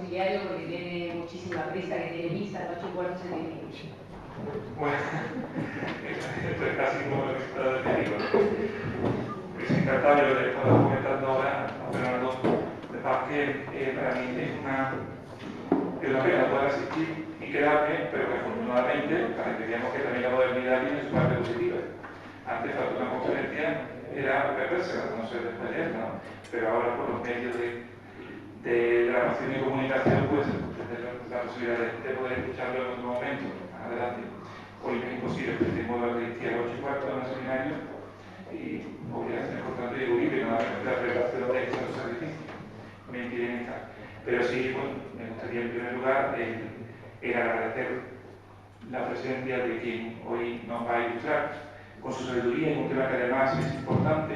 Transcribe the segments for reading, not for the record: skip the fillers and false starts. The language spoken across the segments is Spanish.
conciliario porque tiene muchísima prisa, que tiene misa, 8:15 se tiene que ir. Bueno, esto es casi como el resultado del médico. Es encantable lo que estamos comentando ahora, Fernando, de paz que para mí es una pena poder asistir y quedarme, pero que afortunadamente veíamos que también la modernidad tiene su parte positiva. Antes, para una conferencia, era perversa, no sé después de esta, ¿no? Pero ahora por los medios de grabación y comunicación, pues tener la posibilidad de poder escucharlo en otro momento, más adelante. Hoy es imposible, porque tengo la Eucaristía a las 8:15 en el seminario y obligaciones constantes de vivir, que no hay la preparación de esos sacrificios me impiden estar. Pero sí, bueno, me gustaría en primer lugar agradecer la presencia de quien hoy nos va a ilustrar con su sabiduría en un tema que además es importante,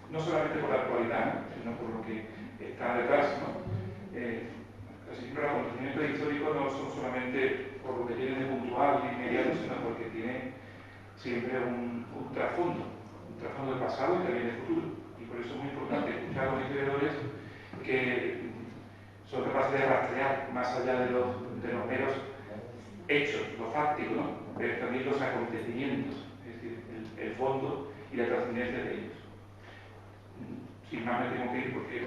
no solamente por la actualidad, ¿no?, sino por lo que está detrás, ¿no? Casi siempre los acontecimientos históricos no son solamente por lo que tienen de puntual y inmediato, sino porque tiene siempre un trasfondo del pasado y también del futuro. Y por eso es muy importante escuchar a los historiadores que son capaces de rastrear más allá de los meros hechos, lo fáctico, ¿no?, pero también los acontecimientos, es decir, el fondo y la trascendencia de ellos. Sin más me tengo que ir porque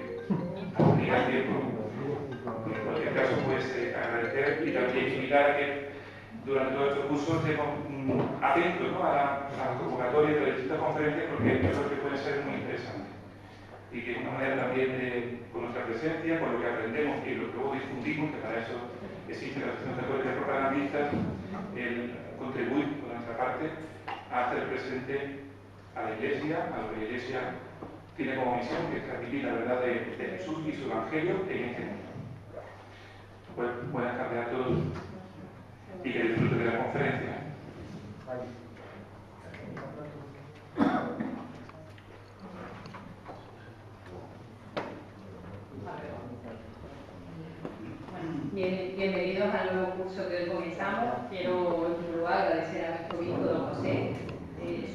aún queda tiempo. En cualquier caso, pues agradecer y también invitar a que durante todos estos cursos estemos atentos, ¿no?, a las convocatorias de las distintas conferencias, porque yo creo que puede ser muy interesante. Y que es una manera también con nuestra presencia, con lo que aprendemos y lo que luego difundimos, que para eso existe la Asociación Católica de Propagandistas, el contribuir por nuestra parte a hacer presente a la Iglesia, a lo que la Iglesia tiene como misión, que es transmitir la verdad de Jesús y su Evangelio en este mundo. Pues buenas tardes a todos y que disfruten de la conferencia. Bienvenidos al nuevo curso que hoy comenzamos. Quiero en primer lugar agradecer a nuestro obispo don José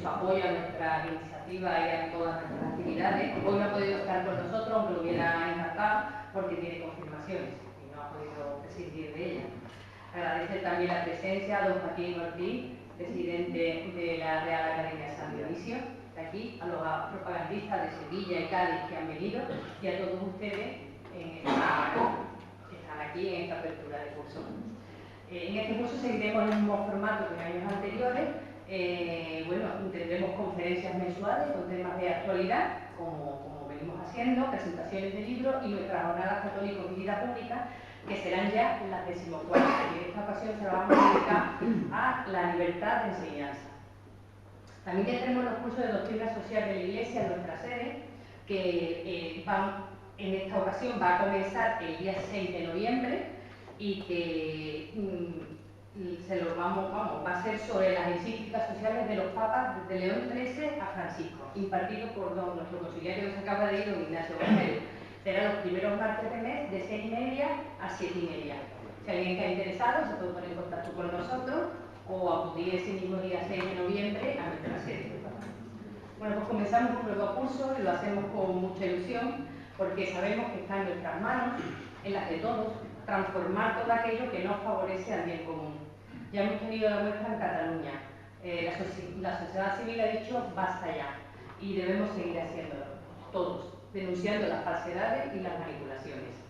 su apoyo a nuestra iniciativa y a todas nuestras actividades. Hoy no ha podido estar con nosotros, aunque lo hubiera encantado, porque tiene confirmaciones y no ha podido prescindir de ella. Agradecer también la presencia a don Joaquín Ortiz, presidente de la Real Academia San Dionisio, de aquí, a los propagandistas de Sevilla y Cádiz que han venido, y a todos ustedes que están aquí en esta apertura de curso. En este curso seguiremos el mismo formato que en años anteriores. Tendremos conferencias mensuales con temas de actualidad, como venimos haciendo, presentaciones de libros y nuestras jornadas católicos y vida pública, que serán ya las 14ª, y en esta ocasión se la vamos a dedicar a la libertad de enseñanza. También tendremos los cursos de doctrina social de la Iglesia en nuestra sede, que en esta ocasión va a comenzar el día 6 de noviembre y que va a ser sobre las encíclicas sociales de los papas desde León XIII a Francisco, impartido por nuestro conciliario que se acaba de ir, don Ignacio González. Serán los primeros martes de mes de 6:30 a 7:30. Si alguien está interesado, se puede poner en contacto con nosotros o acudir ese mismo día 6 de noviembre a nuestra sede. Bueno, pues comenzamos un nuevo curso y lo hacemos con mucha ilusión porque sabemos que está en nuestras manos, en las de todos, transformar todo aquello que nos favorece al bien común. Ya hemos tenido la muestra en Cataluña. La sociedad civil ha dicho basta ya y debemos seguir haciéndolo, todos, denunciando las falsedades y las manipulaciones.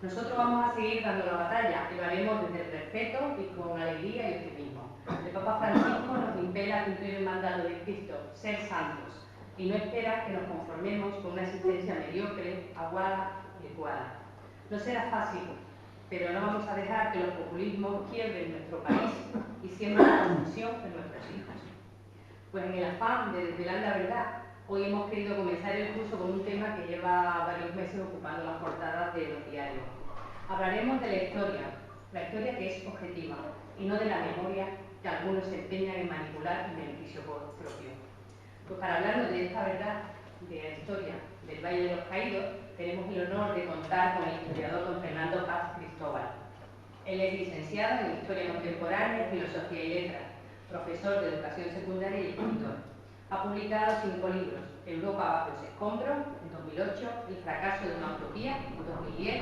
Nosotros vamos a seguir dando la batalla y lo haremos desde el respeto y con alegría y optimismo. El Papa Francisco nos impela a cumplir el mandato de Cristo, ser santos, y no espera que nos conformemos con una existencia mediocre, aguada y ecuada. No será fácil, pero no vamos a dejar que los populismos quiebren nuestro país y siembren la confusión en nuestros hijos. Pues en el afán de desvelar la verdad, hoy hemos querido comenzar el curso con un tema que lleva varios meses ocupando las portadas de los diarios. Hablaremos de la historia que es objetiva, y no de la memoria que algunos se empeñan en manipular en beneficio propio. Pues para hablarnos de esta verdad, de la historia del Valle de los Caídos, tenemos el honor de contar con el historiador don Fernando Paz Cristóbal. Él es licenciado en Historia Contemporánea, Filosofía y Letras, profesor de Educación Secundaria y escritor. Ha publicado 5 libros: Europa bajo los escombros, en 2008, El fracaso de una utopía, en 2010,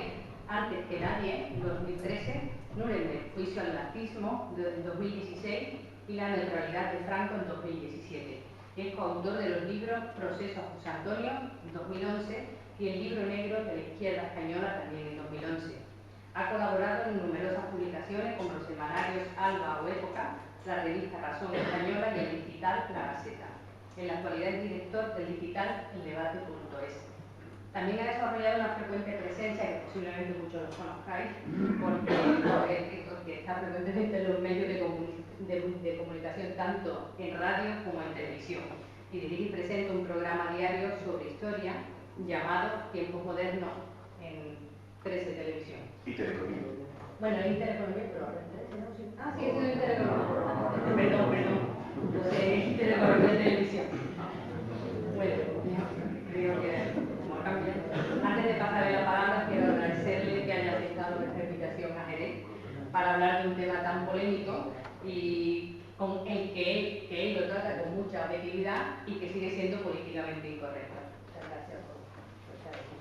Antes que nadie, en 2013, Nuremberg, juicio al nazismo, en 2016, y la neutralidad de Franco en 2017. Es coautor de los libros Proceso a José Antonio, en 2011, y el libro negro de la izquierda española, también en 2011. Ha colaborado en numerosas publicaciones como los semanarios Alba o Época, la revista Razón Española y el digital La Gaceta. En la actualidad es director del digital eldebate.es. También ha desarrollado una frecuente presencia, que posiblemente muchos los conozcáis, porque está frecuentemente en los medios de comunicación, tanto en radio como en televisión. Y dirige y presenta un programa diario sobre historia llamado Tiempos Modernos en 13 Televisión. Y Teleconomía. Bueno, en Teleconomía, pero ahora en 13, ¿no? Sí. Ah, sí, estoy en Teleconomía. Perdón. Entonces, en Teleconomía en televisión. Bueno, creo que como cambia. Antes de pasarle la palabra, quiero agradecerle que haya aceptado nuestra invitación a Jerez para hablar de un tema tan polémico y con el que él lo trata con mucha objetividad y que sigue siendo políticamente incorrecto. Muchas gracias por estar aquí.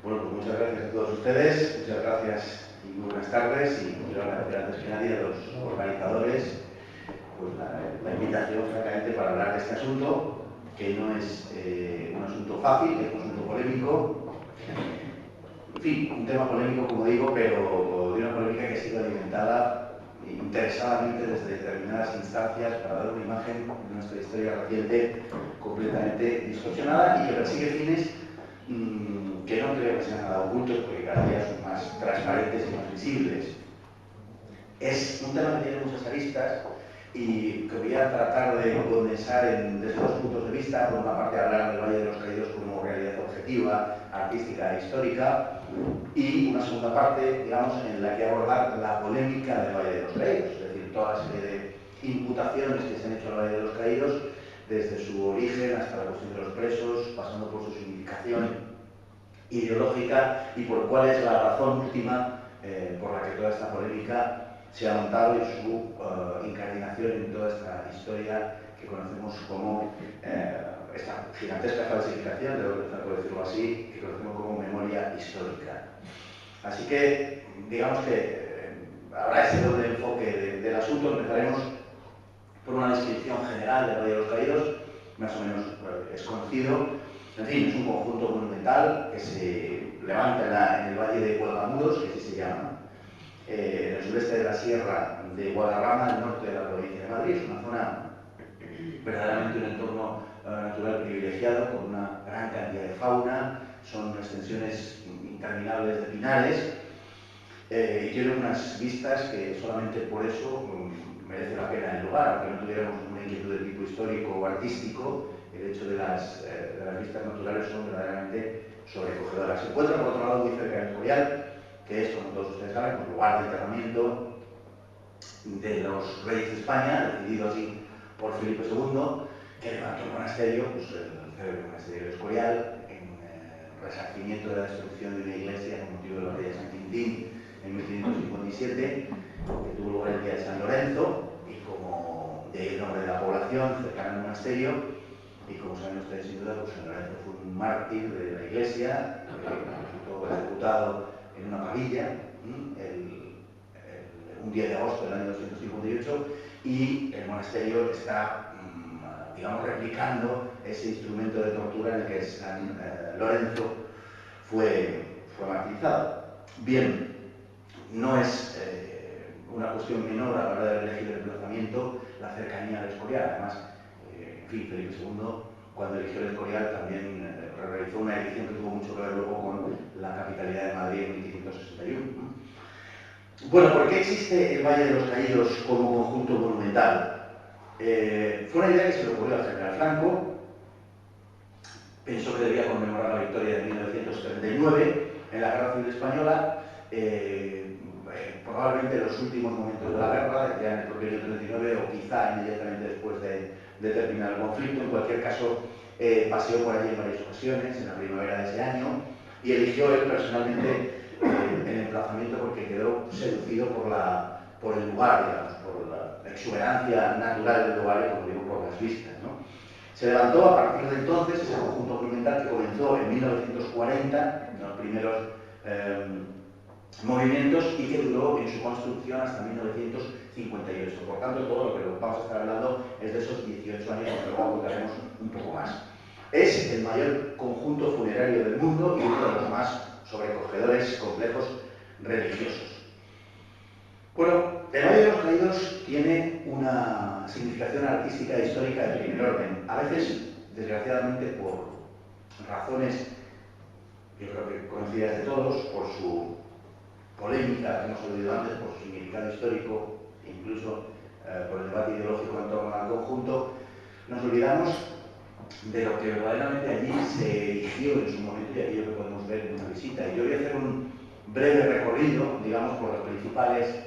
Bueno, pues muchas gracias a todos ustedes, muchas gracias y muy buenas tardes, y quiero agradecer antes que nadie a los organizadores pues la invitación, francamente, para hablar de este asunto, que no es un asunto fácil, es un asunto polémico. En fin, un tema polémico, como digo, pero de una polémica que ha sido alimentada interesadamente desde determinadas instancias para dar una imagen de nuestra historia reciente completamente distorsionada y que persigue fines que no creo que sean nada ocultos, porque cada día son más transparentes y más visibles. Es un tema que tiene muchas aristas y que voy a tratar de condensar desde dos puntos de vista. Por una parte, hablar del Valle de los Caídos como realidad objetiva, artística e histórica, y una segunda parte, digamos, en la que abordar la polémica del Valle de los Caídos, es decir, toda la serie de imputaciones que se han hecho al Valle de los Caídos, desde su origen hasta la cuestión de los presos, pasando por su significación ideológica y por cuál es la razón última por la que toda esta polémica se ha montado y su incardinación en toda esta historia que conocemos como esta gigantesca falsificación, debo empezar por decirlo así, que conocemos como memoria histórica. Así que, digamos que habrá ese doble enfoque del asunto. Empezaremos por una descripción general del Valle de los Caídos, más o menos es conocido. En fin, es un conjunto monumental que se levanta en el Valle de Cuelgamuros, que así se llama, en el sureste de la Sierra de Guadarrama, al norte de la provincia de Madrid. Es una zona verdaderamente un entorno natural privilegiado, con una gran cantidad de fauna, son extensiones interminables de pinares, y tiene unas vistas que solamente por eso merece la pena el lugar, aunque no tuviéramos una inquietud de tipo histórico o artístico. El hecho de las vistas naturales son verdaderamente sobrecogedoras. Se encuentra, por otro lado, muy cerca del Escorial, que es, como todos ustedes saben, un lugar de enterramiento de los reyes de España, decidido así por Felipe II, que levantó un monasterio, pues el célebre monasterio del Escorial, en resarcimiento de la destrucción de una iglesia con motivo de la batalla de San Quintín en 1557, que tuvo lugar el día de San Lorenzo, y como de ahí el nombre de la población cercana al monasterio. Y como saben ustedes sin duda, pues San Lorenzo fue un mártir de la iglesia, que resultó ejecutado en una pavilla un día de agosto del año 258, y el monasterio está, digamos, replicando ese instrumento de tortura en el que San Lorenzo fue martirizado. Bien, no es una cuestión menor a la hora de elegir el emplazamiento la cercanía del Escorial. Además, en fin, Felipe II, cuando eligió el Escorial, también realizó una elección que tuvo mucho que ver luego con la capitalidad de Madrid en 1561. Bueno, ¿por qué existe el Valle de los Caídos como conjunto monumental? Fue una idea que se le ocurrió al general Franco. Pensó que debía conmemorar la victoria de 1939 en la Guerra Civil Española, probablemente en los últimos momentos de la guerra, ya en el propio año 39 o quizá inmediatamente después de terminar el conflicto. En cualquier caso, paseó por allí en varias ocasiones, en la primavera de ese año, y eligió él personalmente el emplazamiento porque quedó seducido por el lugar, digamos, por la exuberancia natural del lugar y, como digo, por las vistas, ¿no? Se levantó a partir de entonces ese conjunto monumental que comenzó en 1940, en los primeros movimientos y que duró en su construcción hasta 1958. Por tanto, todo lo que vamos a estar hablando es de esos 18 años, que luego contaremos un poco más. Es el mayor conjunto funerario del mundo y uno de los más sobrecogedores complejos religiosos. Bueno, el Valle de los Caídos tiene una significación artística e histórica de primer orden. A veces, desgraciadamente, por razones, yo creo que conocidas de todos, por su polémica que hemos oído antes, por su significado histórico, e incluso por el debate ideológico en torno al conjunto, nos olvidamos de lo que verdaderamente allí se erigió en su momento y aquello que podemos ver en una visita. Y yo voy a hacer un breve recorrido, digamos, por los principales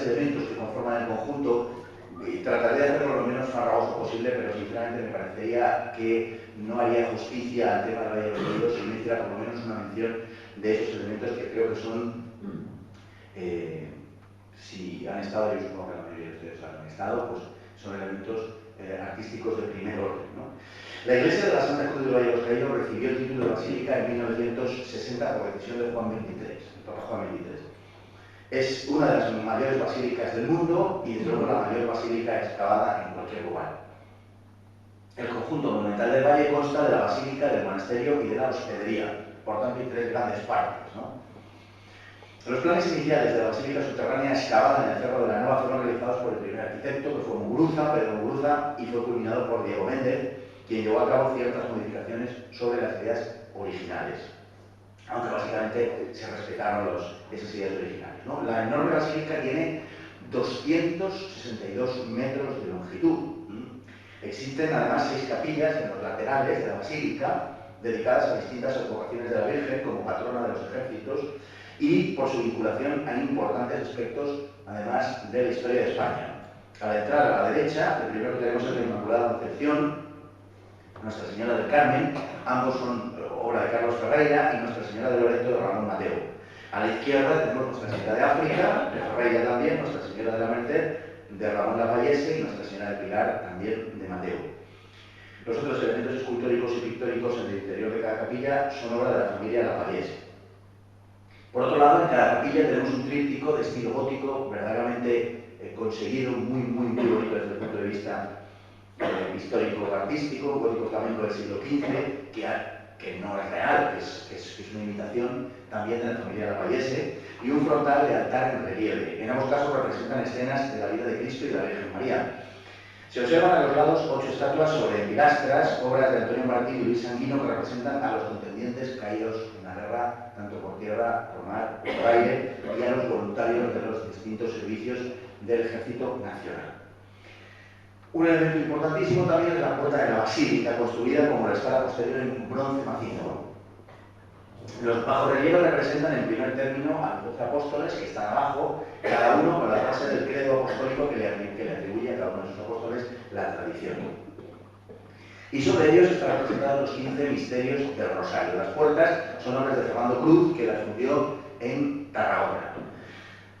elementos que conforman el conjunto, y trataré de hacerlo lo menos farragoso posible, pero sinceramente me parecería que no haría justicia al tema del Valle de los Caídos si no hiciera por lo menos una mención de esos elementos que creo que son, si han estado, yo supongo que la mayoría de ustedes han estado, pues son elementos artísticos de primer orden, ¿no? La iglesia de la Santa Cruz del Valle de los Caídos recibió el título de basílica en 1960 por decisión de Juan XXIII, el Papa Juan XXIII. Es una de las mayores basílicas del mundo y, desde luego, la mayor basílica excavada en cualquier lugar. El conjunto monumental del valle consta de la basílica, del monasterio y de la hospedería. Por tanto, hay tres grandes partes, ¿no? Los planes iniciales de la basílica subterránea excavada en el Cerro de la Nova fueron realizados por el primer arquitecto, que fue Muguruza, Pedro Muguruza, y fue culminado por Diego Méndez, quien llevó a cabo ciertas modificaciones sobre las ideas originales, aunque básicamente se respetaron esas ideas originales, ¿no? La enorme basílica tiene 262 metros de longitud. Existen además 6 capillas en los laterales de la basílica, dedicadas a distintas advocaciones de la Virgen como patrona de los ejércitos, y por su vinculación a importantes aspectos, además, de la historia de España. Al entrar a la derecha, el primero que tenemos es la Inmaculada Concepción, Nuestra Señora del Carmen, ambos son obra de Carlos Ferreira, y Nuestra Señora de Loreto de Ramón Mateo. A la izquierda tenemos Nuestra Señora de África, de Ferreira también, Nuestra Señora de la Merced, de Ramón Lafayette, y Nuestra Señora de Pilar, también de Mateo. Los otros elementos escultóricos y pictóricos en el interior de cada capilla son obra de la familia Lafayette. Por otro lado, en cada capilla tenemos un tríptico de estilo gótico, verdaderamente conseguido, muy bonito desde el punto de vista histórico-artístico, gótico flamenco del siglo XV, que no es real, que es una imitación también de la familia Lafayette, y un frontal de altar en relieve. En ambos casos representan escenas de la vida de Cristo y de la Virgen María. Se observan a los lados 8 estatuas sobre pilastras, obras de Antonio Martí y Luis Sanguino, que representan a los contendientes caídos en la guerra, tanto por tierra, por mar, por aire, y a los voluntarios de los distintos servicios del Ejército Nacional. Un elemento importantísimo también es la puerta de la basílica, construida como la escala posterior en bronce macizo. Los bajorrelieves representan en primer término a los 12 apóstoles que están abajo, cada uno con la frase del credo apostólico que le atribuye a cada uno de esos apóstoles la tradición. Y sobre ellos están representados los 15 misterios del Rosario. Las puertas son obras de Fernando Cruz, que las fundió en Tarragona.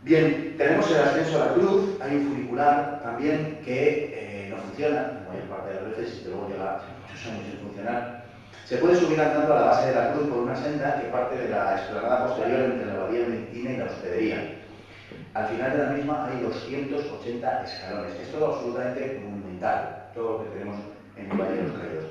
Bien, tenemos el ascenso a la cruz, hay un funicular también que no funciona, la mayor parte de las veces, y luego lleva muchos años sin funcionar. Se puede subir andando a la base de la cruz por una senda que parte de la explanada posterior entre la abadía benedictina y la hospedería. Al final de la misma hay 280 escalones. Es todo absolutamente monumental, todo lo que tenemos en el Valle de los Caídos.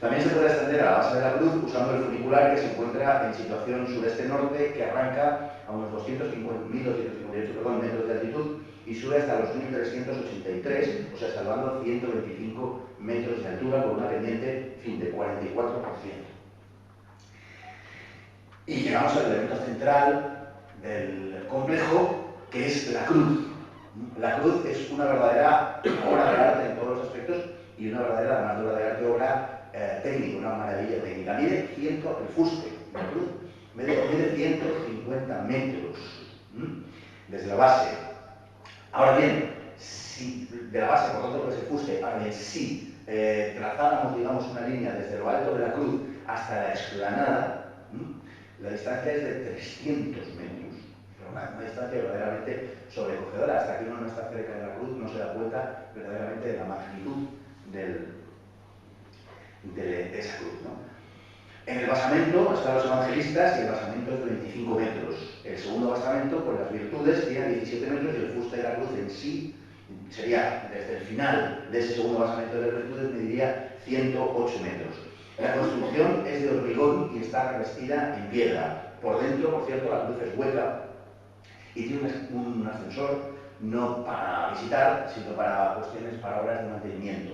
También se puede ascender a la base de la cruz usando el funicular que se encuentra en situación sureste-norte, que arranca a unos 1.258 metros de altitud y sube hasta los 1.383, o sea, salvando 125 metros de altura con una pendiente, de 44%. Y llegamos al elemento central del complejo, que es la cruz. La cruz es una verdadera obra de arte en todos los aspectos y una verdadera, además de obra de arte, obra técnica, una maravilla técnica. Mide el fuste, la cruz, mide 150 metros desde la base. Ahora bien, si de la base, por tanto, que se fuste, ahora bien, si trazáramos, digamos, una línea desde lo alto de la cruz hasta la explanada, la distancia es de 300 metros. Una distancia verdaderamente sobrecogedora. Hasta que uno no está cerca de la cruz no se da cuenta verdaderamente de la magnitud de esa cruz, ¿no? En el basamento están los evangelistas y el basamento es de 25 metros. El segundo basamento, con las virtudes, tiene 17 metros y el fuste de la cruz en sí sería, desde el final de ese segundo basamento de las virtudes, mediría 108 metros. La construcción es de hormigón y está revestida en piedra. Por dentro, por cierto, la cruz es hueca y tiene un ascensor no para visitar, sino para cuestiones, para obras de mantenimiento.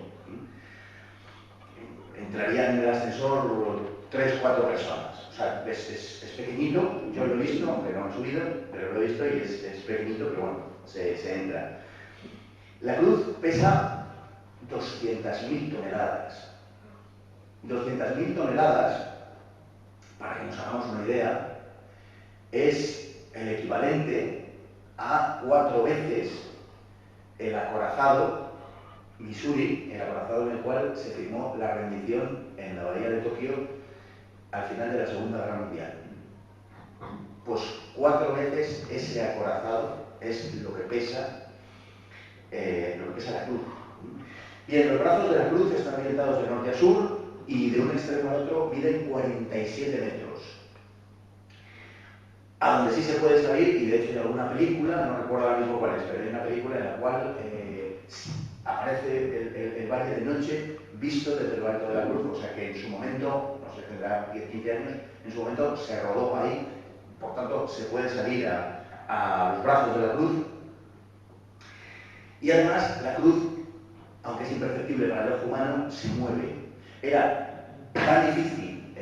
Entrarían en el ascensor 3 o 4 personas. O sea, es pequeñito, yo lo he visto, aunque no he subido, pero lo he visto y es pequeñito, pero bueno, se entra. La cruz pesa 200.000 toneladas. 200.000 toneladas, para que nos hagamos una idea, es el equivalente a 4 veces el acorazado Missouri, el acorazado en el cual se firmó la rendición en la bahía de Tokio al final de la Segunda Guerra Mundial. Pues 4 veces ese acorazado es lo que pesa la cruz. Bien, los brazos de la cruz están orientados de norte a sur y de un extremo al otro miden 47 metros. A donde sí se puede salir, y de hecho hay alguna película, no recuerdo ahora mismo cuál es, pero hay una película en la cual aparece el valle de noche visto desde el alto de la cruz, o sea que en su momento, no sé, tendrá 10-15 años, en su momento se rodó ahí, por tanto se puede salir a los brazos de la cruz. Y además la cruz, aunque es imperceptible para el ojo humano, se mueve. Era tan difícil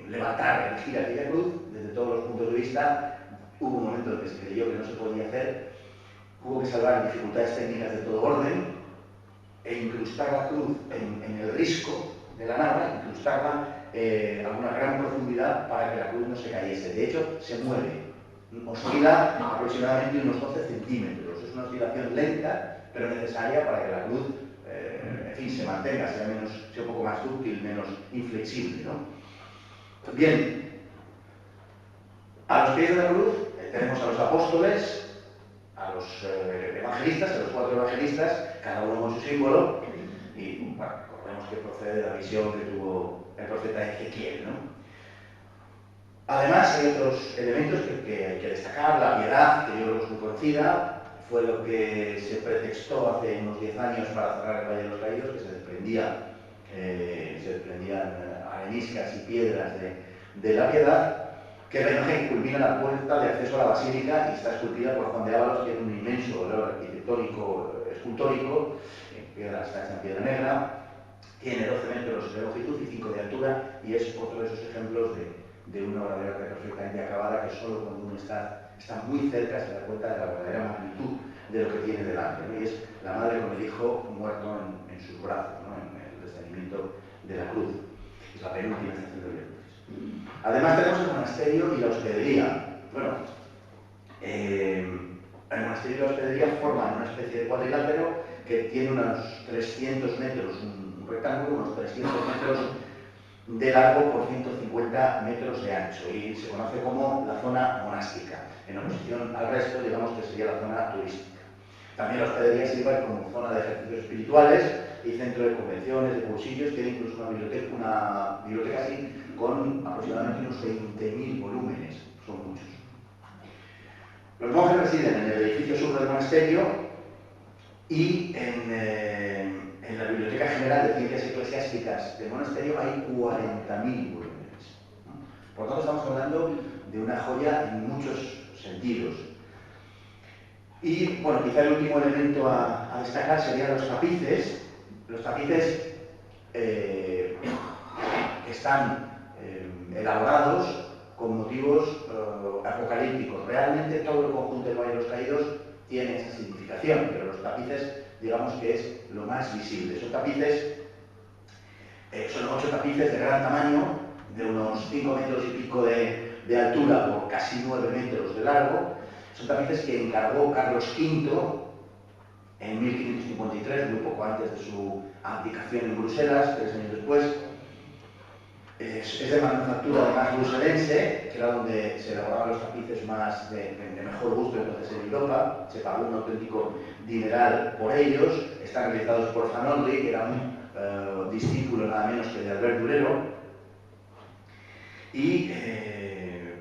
levantar, elegir aquella cruz, desde todos los puntos de vista. Hubo un momento en que se creyó que no se podía hacer, hubo que salvar dificultades técnicas de todo orden e incrustar la cruz en el risco de la nave, incrustarla a una gran profundidad para que la cruz no se cayese. De hecho, se mueve, oscila aproximadamente unos 12 centímetros. Es una oscilación lenta, pero necesaria para que la cruz en fin, se mantenga, sea un poco más dúctil, menos inflexible, ¿no? Bien, a los pies de la cruz tenemos a los apóstoles, a los evangelistas, a los 4 evangelistas, cada uno con su símbolo, y bueno, recordemos que procede de la visión que tuvo el profeta Ezequiel, ¿no? Además, hay otros elementos que hay que destacar. La piedad, que yo creo que es muy conocida, fue lo que se pretextó hace unos 10 años para cerrar el Valle de los Caídos, que se desprendían areniscas y piedras de la piedad, que es la imagen que culmina la puerta de acceso a la basílica y está esculpida por Juan de Ávalos, que es un inmenso valor arquitectónico, escultórico, está hecha en piedra negra, tiene 12 metros de longitud y 5 de altura, y es otro de esos ejemplos de una obra de arte perfectamente acabada que solo cuando uno está muy cerca se da cuenta de la verdadera magnitud de lo que tiene delante, ¿no? Y es la madre con el hijo muerto en sus brazos, ¿no? En el descendimiento de la cruz. Es la penúltima estación de Virtudes. Además tenemos el monasterio y la hospedería. Bueno, el monasterio y la hospedería forman una especie de cuadrilátero que tiene unos 300 metros, un rectángulo, unos 300 metros de largo por 150 metros de ancho, y se conoce como la zona monástica, en oposición al resto, digamos que sería la zona turística. También la hospedería sirve como zona de ejercicios espirituales y centro de convenciones, de cursillos. Tiene incluso una biblioteca así, con aproximadamente unos 20.000 volúmenes, son muchos. Los monjes residen en el edificio sur del monasterio y en la Biblioteca General de Ciencias Eclesiásticas del monasterio hay 40.000 volúmenes. Por tanto, estamos hablando de una joya en muchos sentidos. Y, bueno, quizá el último elemento a destacar serían los tapices. Los tapices que están elaborados con motivos apocalípticos. Realmente todo el conjunto del Valle de los Caídos tiene esa significación, pero los tapices, digamos que es lo más visible. Esos tapices son 8 tapices de gran tamaño, de unos 5 metros y pico de altura por casi 9 metros de largo. Son tapices que encargó Carlos V en 1553, muy poco antes de su abdicación en Bruselas, 3 años después. Es de manufactura además bruselense, que era donde se elaboraban los tapices más de mejor gusto entonces en Europa. Se pagó un auténtico dineral por ellos. Están realizados por Zanolli, que era un discípulo nada menos que de Albert Durero. y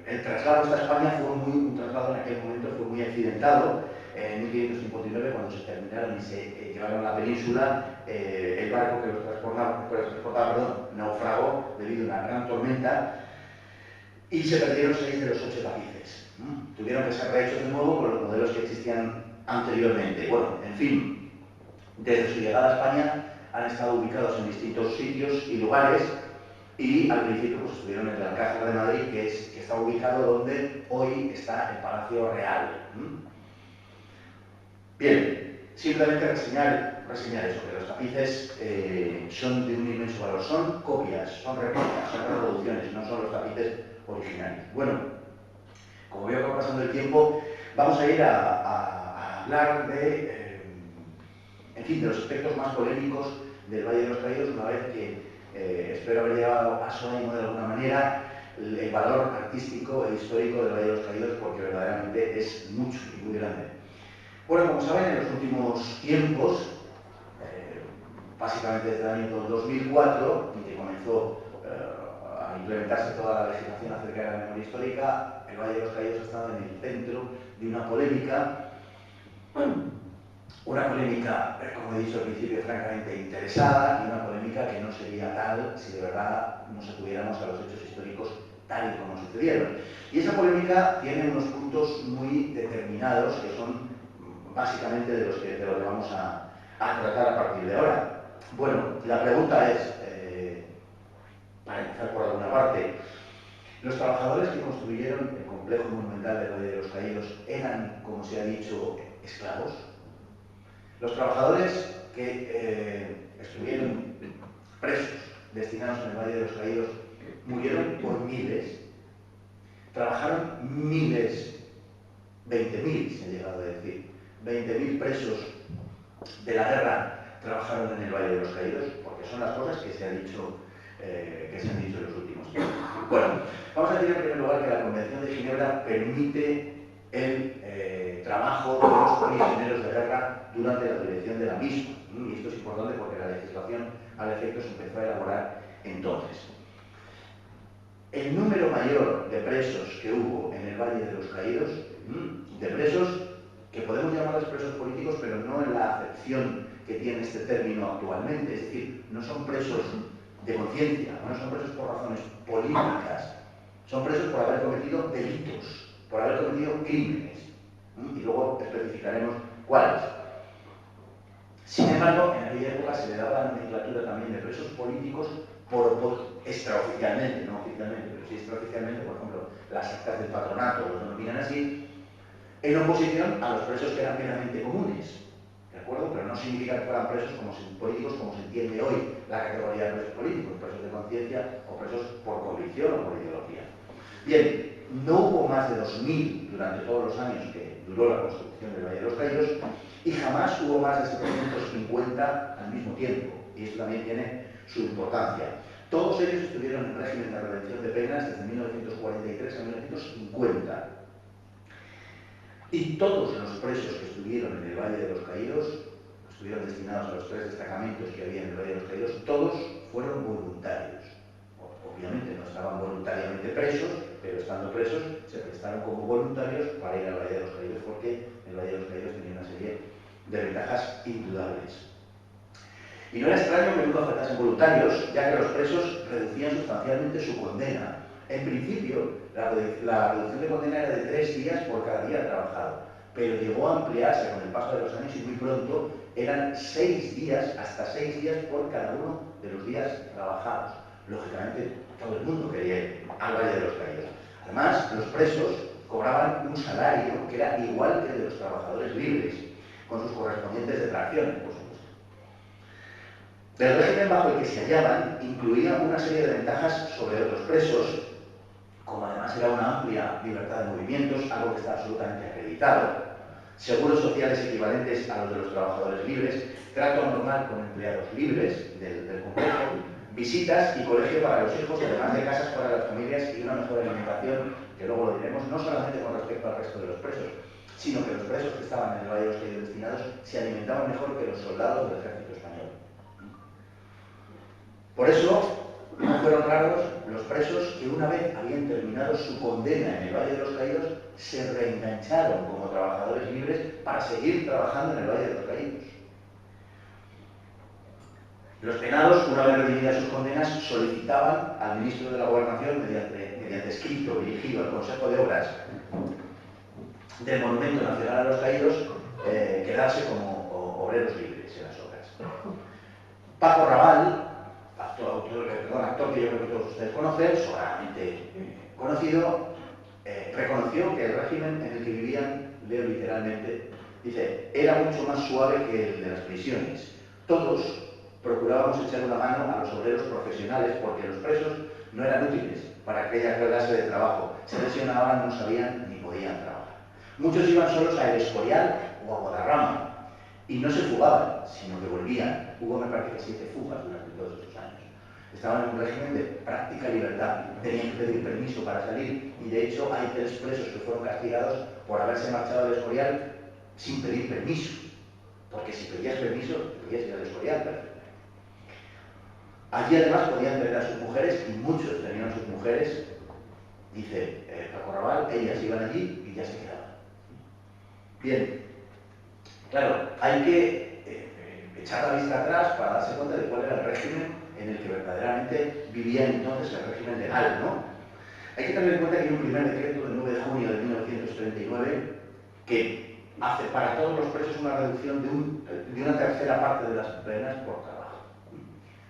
el traslado hasta España fue un traslado en aquel momento fue muy accidentado. En 1559, cuando se terminaron y se llevaron a la península, el barco que los transportaba, naufragó debido a una gran tormenta y se perdieron 6 de los 8 tapices. Tuvieron que ser rehechos de nuevo con los modelos que existían anteriormente. Bueno, en fin, desde su llegada a España han estado ubicados en distintos sitios y lugares, y al principio pues, estuvieron en el Alcázar de Madrid, que está ubicado donde hoy está el Palacio Real. Bien, simplemente reseñar eso, que los tapices son de un inmenso valor, son copias, son réplicas, son reproducciones, no son los tapices originales. Bueno, como veo que va pasando el tiempo, vamos a ir a hablar de, en fin, de los aspectos más polémicos del Valle de los Caídos, una vez que espero haber llevado a su ánimo de alguna manera el valor artístico e histórico del Valle de los Caídos, porque verdaderamente es mucho y muy grande. Bueno, como saben, en los últimos tiempos, básicamente desde el año 2004, en que comenzó a implementarse toda la legislación acerca de la memoria histórica, el Valle de los Caídos ha estado en el centro de una polémica, como he dicho al principio, francamente interesada, y una polémica que no sería tal si de verdad nos acudiéramos a los hechos históricos tal y como sucedieron. Y esa polémica tiene unos puntos muy determinados que son básicamente de los que vamos a tratar a partir de ahora. Bueno, la pregunta es, para empezar por alguna parte, ¿los trabajadores que construyeron el complejo monumental del Valle de los Caídos eran, como se ha dicho, esclavos? Los trabajadores que estuvieron presos, destinados en el Valle de los Caídos, murieron por miles, trabajaron miles, 20.000 se ha llegado a decir, 20.000 presos de la guerra trabajaron en el Valle de los Caídos, porque son las cosas que se han dicho en los últimos tiempos. Bueno, vamos a decir en primer lugar que la Convención de Ginebra permite el trabajo de los prisioneros de guerra durante la dirección de la misma. Y esto es importante porque la legislación al efecto se empezó a elaborar entonces. El número mayor de presos que hubo en el Valle de los Caídos, de presos que podemos llamarles presos políticos, pero no en la acepción que tiene este término actualmente, es decir, no son presos de conciencia, no son presos por razones políticas, son presos por haber cometido delitos, por haber cometido crímenes, y luego especificaremos cuáles. Sin embargo, en aquella época se le daba la nomenclatura también de presos políticos extraoficialmente, no oficialmente, pero sí extraoficialmente, por ejemplo, las actas del patronato los denominan así, en oposición a los presos que eran meramente comunes, ¿de acuerdo? Pero no significa que fueran presos políticos como se entiende hoy la categoría de presos políticos, presos de conciencia o presos por convicción o por ideología. Bien, no hubo más de 2.000 durante todos los años que duró la construcción del Valle de los Caídos, y jamás hubo más de 750 al mismo tiempo, y esto también tiene su importancia. Todos ellos estuvieron en régimen de redención de penas desde 1943 a 1950. Y todos los presos que estuvieron en el Valle de los Caídos, estuvieron destinados a los 3 destacamentos que había en el Valle de los Caídos, todos fueron voluntarios. Obviamente no estaban voluntariamente presos, pero estando presos se prestaron como voluntarios para ir al Valle de los Caídos, porque el Valle de los Caídos tenía una serie de ventajas indudables. Y no era extraño que nunca faltasen voluntarios, ya que los presos reducían sustancialmente su condena. En principio, la reducción de condena era de 3 días por cada día trabajado, pero llegó a ampliarse con el paso de los años y muy pronto eran 6 días, hasta 6 días por cada uno de los días trabajados. Lógicamente, todo el mundo quería ir al Valle de los Caídos. Además, los presos cobraban un salario que era igual que el de los trabajadores libres, con sus correspondientes detracciones, por supuesto. El régimen bajo el que se hallaban incluía una serie de ventajas sobre otros presos, como además era una amplia libertad de movimientos, algo que está absolutamente acreditado, seguros sociales equivalentes a los de los trabajadores libres, trato normal con empleados libres del complejo, visitas y colegio para los hijos, además de casas para las familias y una mejor alimentación, que luego lo diremos, no solamente con respecto al resto de los presos, sino que los presos que estaban en el Valle de los Caídos destinados se alimentaban mejor que los soldados del ejército español. Por eso, no fueron raros los presos que una vez habían terminado su condena en el Valle de los Caídos se reengancharon como trabajadores libres para seguir trabajando en el Valle de los Caídos. Los penados, una vez recibidas sus condenas, solicitaban al ministro de la Gobernación, mediante escrito dirigido al Consejo de Obras del Monumento Nacional a los Caídos, quedarse como obreros libres en las obras. Paco Raval, actor que yo creo que todos ustedes conocen, sobradamente conocido, reconoció que el régimen en el que vivían, leo literalmente, dice, era mucho más suave que el de las prisiones. Todos procurábamos echar una mano a los obreros profesionales porque los presos no eran útiles para aquella clase de trabajo. Se lesionaban, no sabían ni podían trabajar. Muchos iban solos a El Escorial o a Guadarrama y no se fugaban, sino que volvían. Hubo, me parece que 7 fugas durante todos estos años. Estaban en un régimen de práctica libertad, tenían que pedir permiso para salir y de hecho hay 3 presos que fueron castigados por haberse marchado del Escorial sin pedir permiso, porque si pedías permiso, podías ir al Escorial, perfecto. Allí además podían tener a sus mujeres y muchos tenían a sus mujeres, dice Paco Raval, ellas iban allí y ya se quedaban. Bien, claro, hay que echar la vista atrás para darse cuenta de cuál era el régimen en el que verdaderamente vivía entonces el régimen legal, ¿no? Hay que tener en cuenta que hay un primer decreto del 9 de junio de 1939 que hace para todos los presos una reducción de una tercera parte de las penas por trabajo.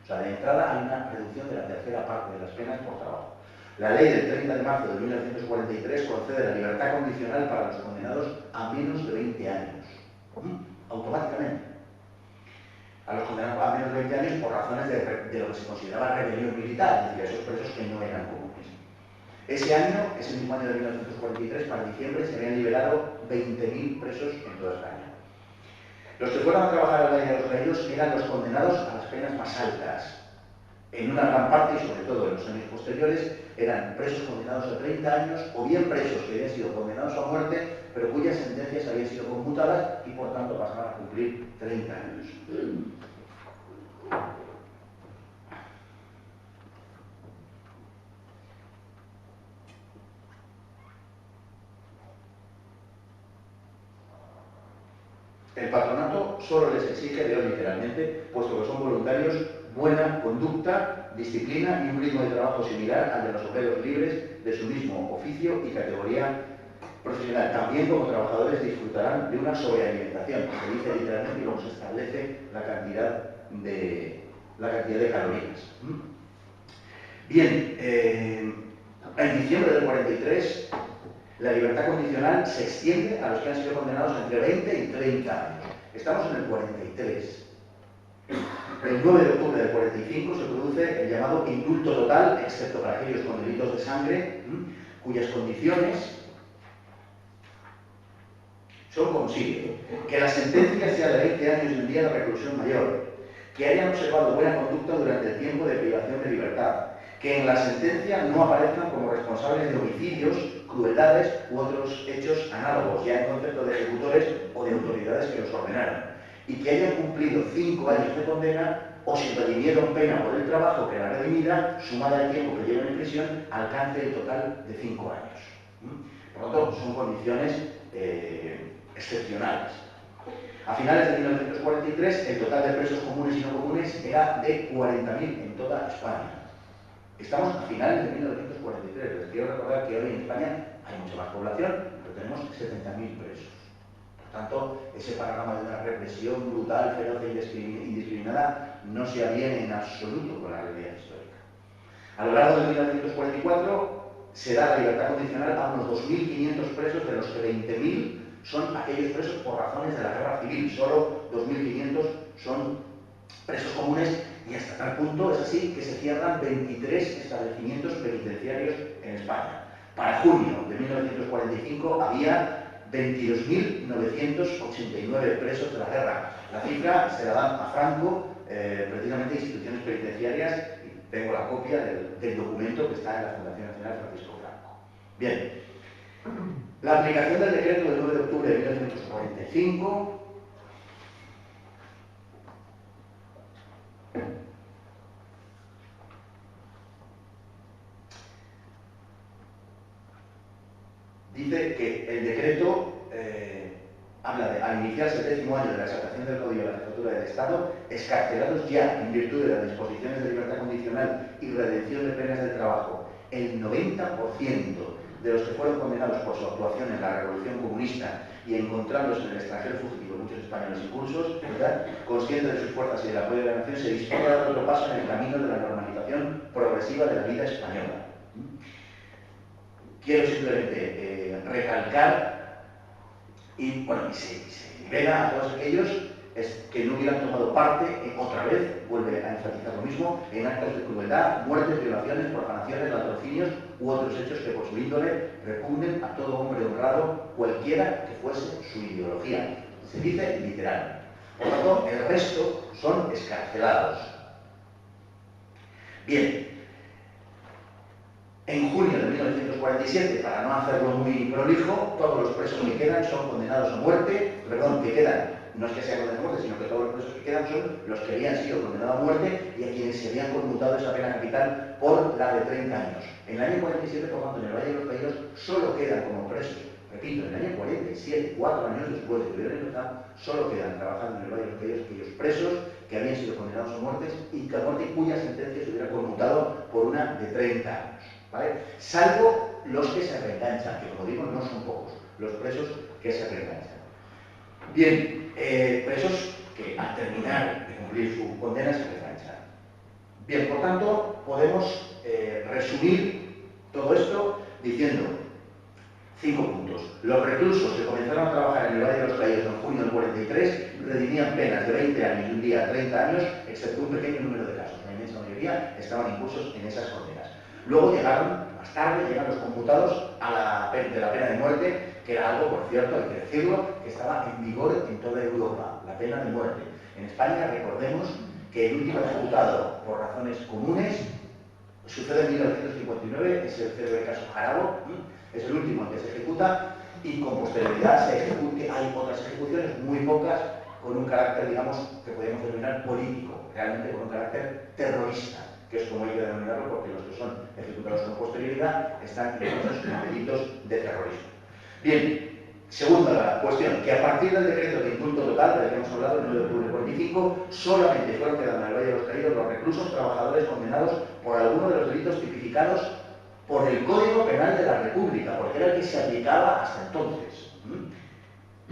O sea, de entrada hay una reducción de la tercera parte de las penas por trabajo. La ley del 30 de marzo de 1943 concede la libertad condicional para los condenados a menos de 20 años. Automáticamente. A los condenados a menos de 20 años por razones de lo que se consideraba rebelión militar, es decir, esos presos que no eran comunes. Ese año, ese mismo año de 1943, para diciembre, se habían liberado 20.000 presos en toda España. Los que fueron a trabajar al Valle de los Caídos eran los condenados a las penas más altas. En una gran parte, y sobre todo en los años posteriores, eran presos condenados a 30 años o bien presos que habían sido condenados a muerte, pero cuyas sentencias habían sido conmutadas y por tanto pasaban a cumplir 30 años. El patronato solo les exige, leo literalmente, puesto que son voluntarios, buena conducta, disciplina y un ritmo de trabajo similar al de los obreros libres de su mismo oficio y categoría profesional. También como trabajadores disfrutarán de una sobrealimentación, se dice literalmente y luego se establece la cantidad de calorías. Bien, en diciembre del 43 la libertad condicional se extiende a los que han sido condenados entre 20 y 30 años. Estamos en el 43. El 9 de octubre del 45 se produce el llamado indulto total, excepto para aquellos con delitos de sangre, cuyas condiciones son como sigue: que la sentencia sea de 20 años y un día de reclusión mayor, que hayan observado buena conducta durante el tiempo de privación de libertad, que en la sentencia no aparezcan como responsables de homicidios, crueldades u otros hechos análogos, ya en concepto de ejecutores o de autoridades que los ordenaron, y que hayan cumplido 5 años de condena o si redimieron pena por el trabajo que la redimida, sumada al tiempo que llevan en prisión, alcance el total de 5 años. Por lo tanto, son condiciones excepcionales. A finales de 1943, el total de presos comunes y no comunes era de 40.000 en toda España. Estamos a finales de 1943. Les quiero recordar que hoy en España hay mucha más población, pero tenemos 70.000 presos. Por tanto, ese panorama de una represión brutal, feroz e indiscriminada no se aviene en absoluto con la realidad histórica. A lo largo de 1944 se da la libertad condicional a unos 2.500 presos, de los que 20.000 son aquellos presos por razones de la guerra civil. Solo 2.500 son presos comunes y hasta tal punto es así que se cierran 23 establecimientos penitenciarios en España. Para junio de 1945 había 22.989 presos de la guerra. La cifra se la dan a Franco, precisamente instituciones penitenciarias, y tengo la copia del documento que está en la Fundación Nacional Francisco Franco. Bien, la aplicación del decreto del 9 de octubre de 1945 dice que el decreto habla de, al iniciarse el 10º año de la exaltación del Código de la Jefatura del Estado, excarcelados ya en virtud de las disposiciones de libertad condicional y redención de penas del trabajo, el 90% de los que fueron condenados por su actuación en la Revolución Comunista y encontrándose en el extranjero fugitivo muchos españoles impulsos, ¿verdad?, conscientes de sus fuerzas y del apoyo de la nación, se dispone a dar otro paso en el camino de la normalización progresiva de la vida española. Quiero simplemente recalcar y se libera a todos aquellos que no hubieran tomado parte, otra vez, vuelve a enfatizar lo mismo, en actos de crueldad, muertes, violaciones, profanaciones, latrocinios u otros hechos que por su índole repugnen a todo hombre honrado, cualquiera que fuese su ideología. Se dice literal. Por lo tanto, el resto son excarcelados. Bien. En junio de 1947, para no hacerlo muy prolijo, todos los presos que quedan son condenados a muerte, no es que sean condenados a muerte, sino que todos los presos que quedan son los que habían sido condenados a muerte y a quienes se habían conmutado esa pena capital por la de 30 años. En el año 47, por tanto, en el Valle de los Caídos, solo quedan como presos, repito, en el año 47, 4 años después de que hubieran empezado, solo quedan trabajando en el Valle de los Caídos aquellos presos que habían sido condenados a muerte y cuya sentencia se hubiera conmutado por una de 30 años. ¿Vale? Salvo los que se reenganchan, que como digo no son pocos, los presos que se reenganchan. Bien, presos que al terminar de cumplir su condena se reenganchan. Bien, por tanto, podemos resumir todo esto diciendo 5 puntos. Los reclusos que comenzaron a trabajar en el Valle de los Caídos en junio del 43 redimían penas de 20 años y un día a 30 años, excepto un pequeño número de casos. La inmensa mayoría estaban incursos en esas condenas. Luego más tarde llegan los conmutados de la pena de muerte, que era algo, por cierto, hay que decirlo, que estaba en vigor en toda Europa, la pena de muerte. En España, recordemos que el último ejecutado por razones comunes sucede en 1959, es el célebre caso Jarabo, es el último en que se ejecuta y con posterioridad hay otras ejecuciones, muy pocas, con un carácter, digamos, que podemos denominar político, realmente con un carácter terrorista, que es como hay que denominarlo, porque los que son ejecutados con posterioridad están incluidos en delitos de terrorismo. Bien, segunda cuestión, que a partir del decreto de indulto total, del que hemos hablado el 9 de octubre del 45, solamente fueron quedando en el Valle de los Caídos los reclusos trabajadores condenados por alguno de los delitos tipificados por el Código Penal de la República, porque era el que se aplicaba hasta entonces.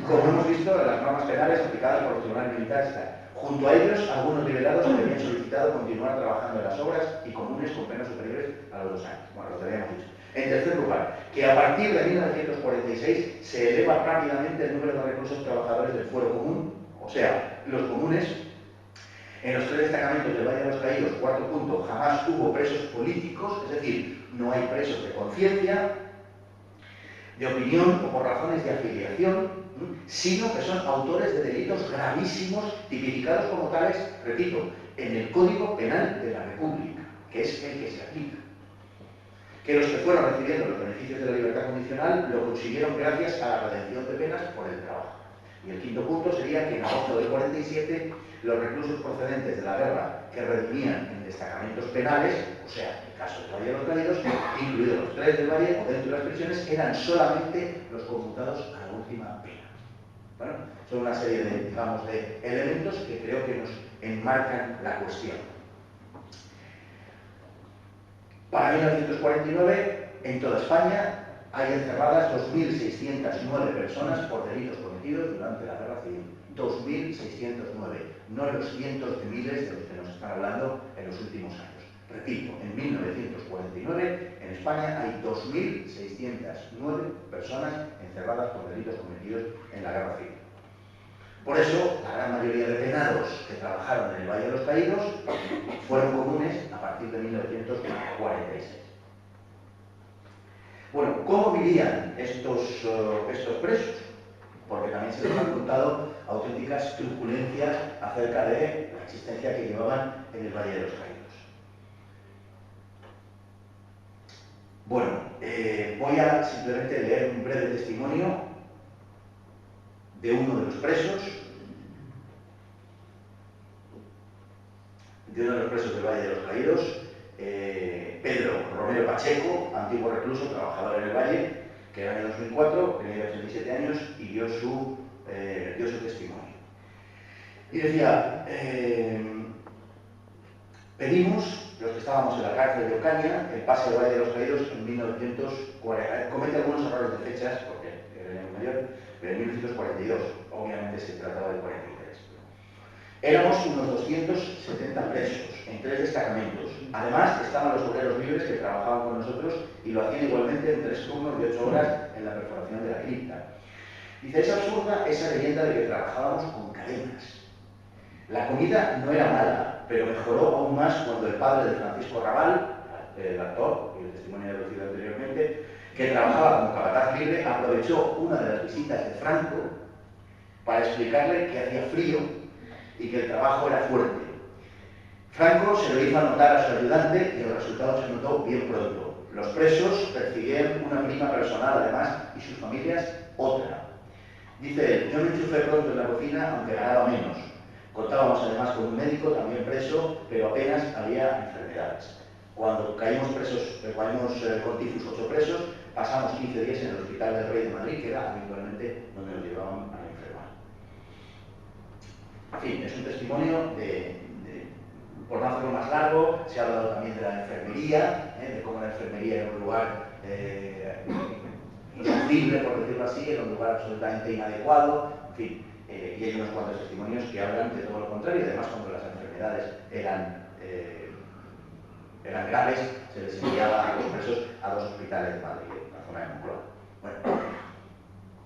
Como hemos visto en las normas penales aplicadas por los tribunales militares, junto a ellos, algunos liberados que habían solicitado continuar trabajando en las obras y comunes con penas superiores a los 2 años. Bueno, lo que habíamos dicho. En tercer lugar, que a partir de 1946 se eleva rápidamente el número de reclusos trabajadores del fuero común, o sea, los comunes. En los 3 destacamentos del Valle de los Caídos, cuarto punto, jamás hubo presos políticos, es decir, no hay presos de conciencia, de opinión o por razones de afiliación, sino que son autores de delitos gravísimos, tipificados como tales, repito, en el Código Penal de la República, que es el que se aplica. Que los que fueron recibiendo los beneficios de la libertad condicional lo consiguieron gracias a la redención de penas por el trabajo. Y el quinto punto sería que en agosto del 47 los reclusos procedentes de la guerra que redimían en destacamentos penales, o sea, en el caso del Valle de los Caídos, incluidos los 3 del Valle o dentro de las prisiones, eran solamente los conmutados a la última pena. Bueno, son una serie de, digamos, de elementos que creo que nos enmarcan la cuestión. Para 1949, en toda España, hay encerradas 2.609 personas por delitos cometidos durante la Guerra Civil. 2.609, no los cientos de miles de los que nos están hablando en los últimos años. Repito, en 1949, en España hay 2.609 personas encerradas por delitos cometidos en la Guerra Civil. Por eso, la gran mayoría de penados que trabajaron en el Valle de los Caídos fueron comunes a partir de 1946. Bueno, ¿cómo vivían estos presos? Porque también se les han contado auténticas truculencias acerca de la existencia que llevaban en el Valle de los Caídos. Bueno, voy a simplemente leer un breve testimonio de uno de los presos, del Valle de los Caídos, Pedro Romero Pacheco, antiguo recluso, trabajador en el Valle, que era en el 2004, tenía 87 años y dio su testimonio. Y decía, pedimos, los que estábamos en la cárcel de Ocaña, el pase al Valle de los Caídos en 1940. Comete algunos errores de fechas, porque era el año mayor, pero en 1942, obviamente se trataba del 43. Éramos unos 270 presos en 3 destacamentos. Además, estaban los obreros libres que trabajaban con nosotros y lo hacían igualmente en 3 turnos de 8 horas en la perforación de la cripta. Dice, es absurda esa leyenda de que trabajábamos con cadenas. La comida no era mala, pero mejoró aún más cuando el padre de Francisco Raval, el actor, y el testimonio de lo anteriormente, que trabajaba como capataz libre, aprovechó una de las visitas de Franco para explicarle que hacía frío y que el trabajo era fuerte. Franco se lo hizo anotar a su ayudante y el resultado se notó bien pronto. Los presos percibían una prima personal, además, y sus familias otra. Dice él, yo me enchufé pronto en la cocina, aunque ganaba menos. Contábamos además con un médico, también preso, pero apenas había enfermedades. Cuando caímos con tifus 8 presos, pasamos 15 días en el Hospital del Rey de Madrid, que era habitualmente donde nos llevaban a enfermar. En fin, es un testimonio por no hacerlo más largo, se ha hablado también de la enfermería, de cómo la enfermería era un lugar insufrible, por decirlo así, era un lugar absolutamente inadecuado, en fin, y hay unos cuantos testimonios que hablan de todo lo contrario, y además cuando las enfermedades eran graves, se les enviaba a los presos a 2 hospitales de Madrid, en la zona de Moncloa. Bueno,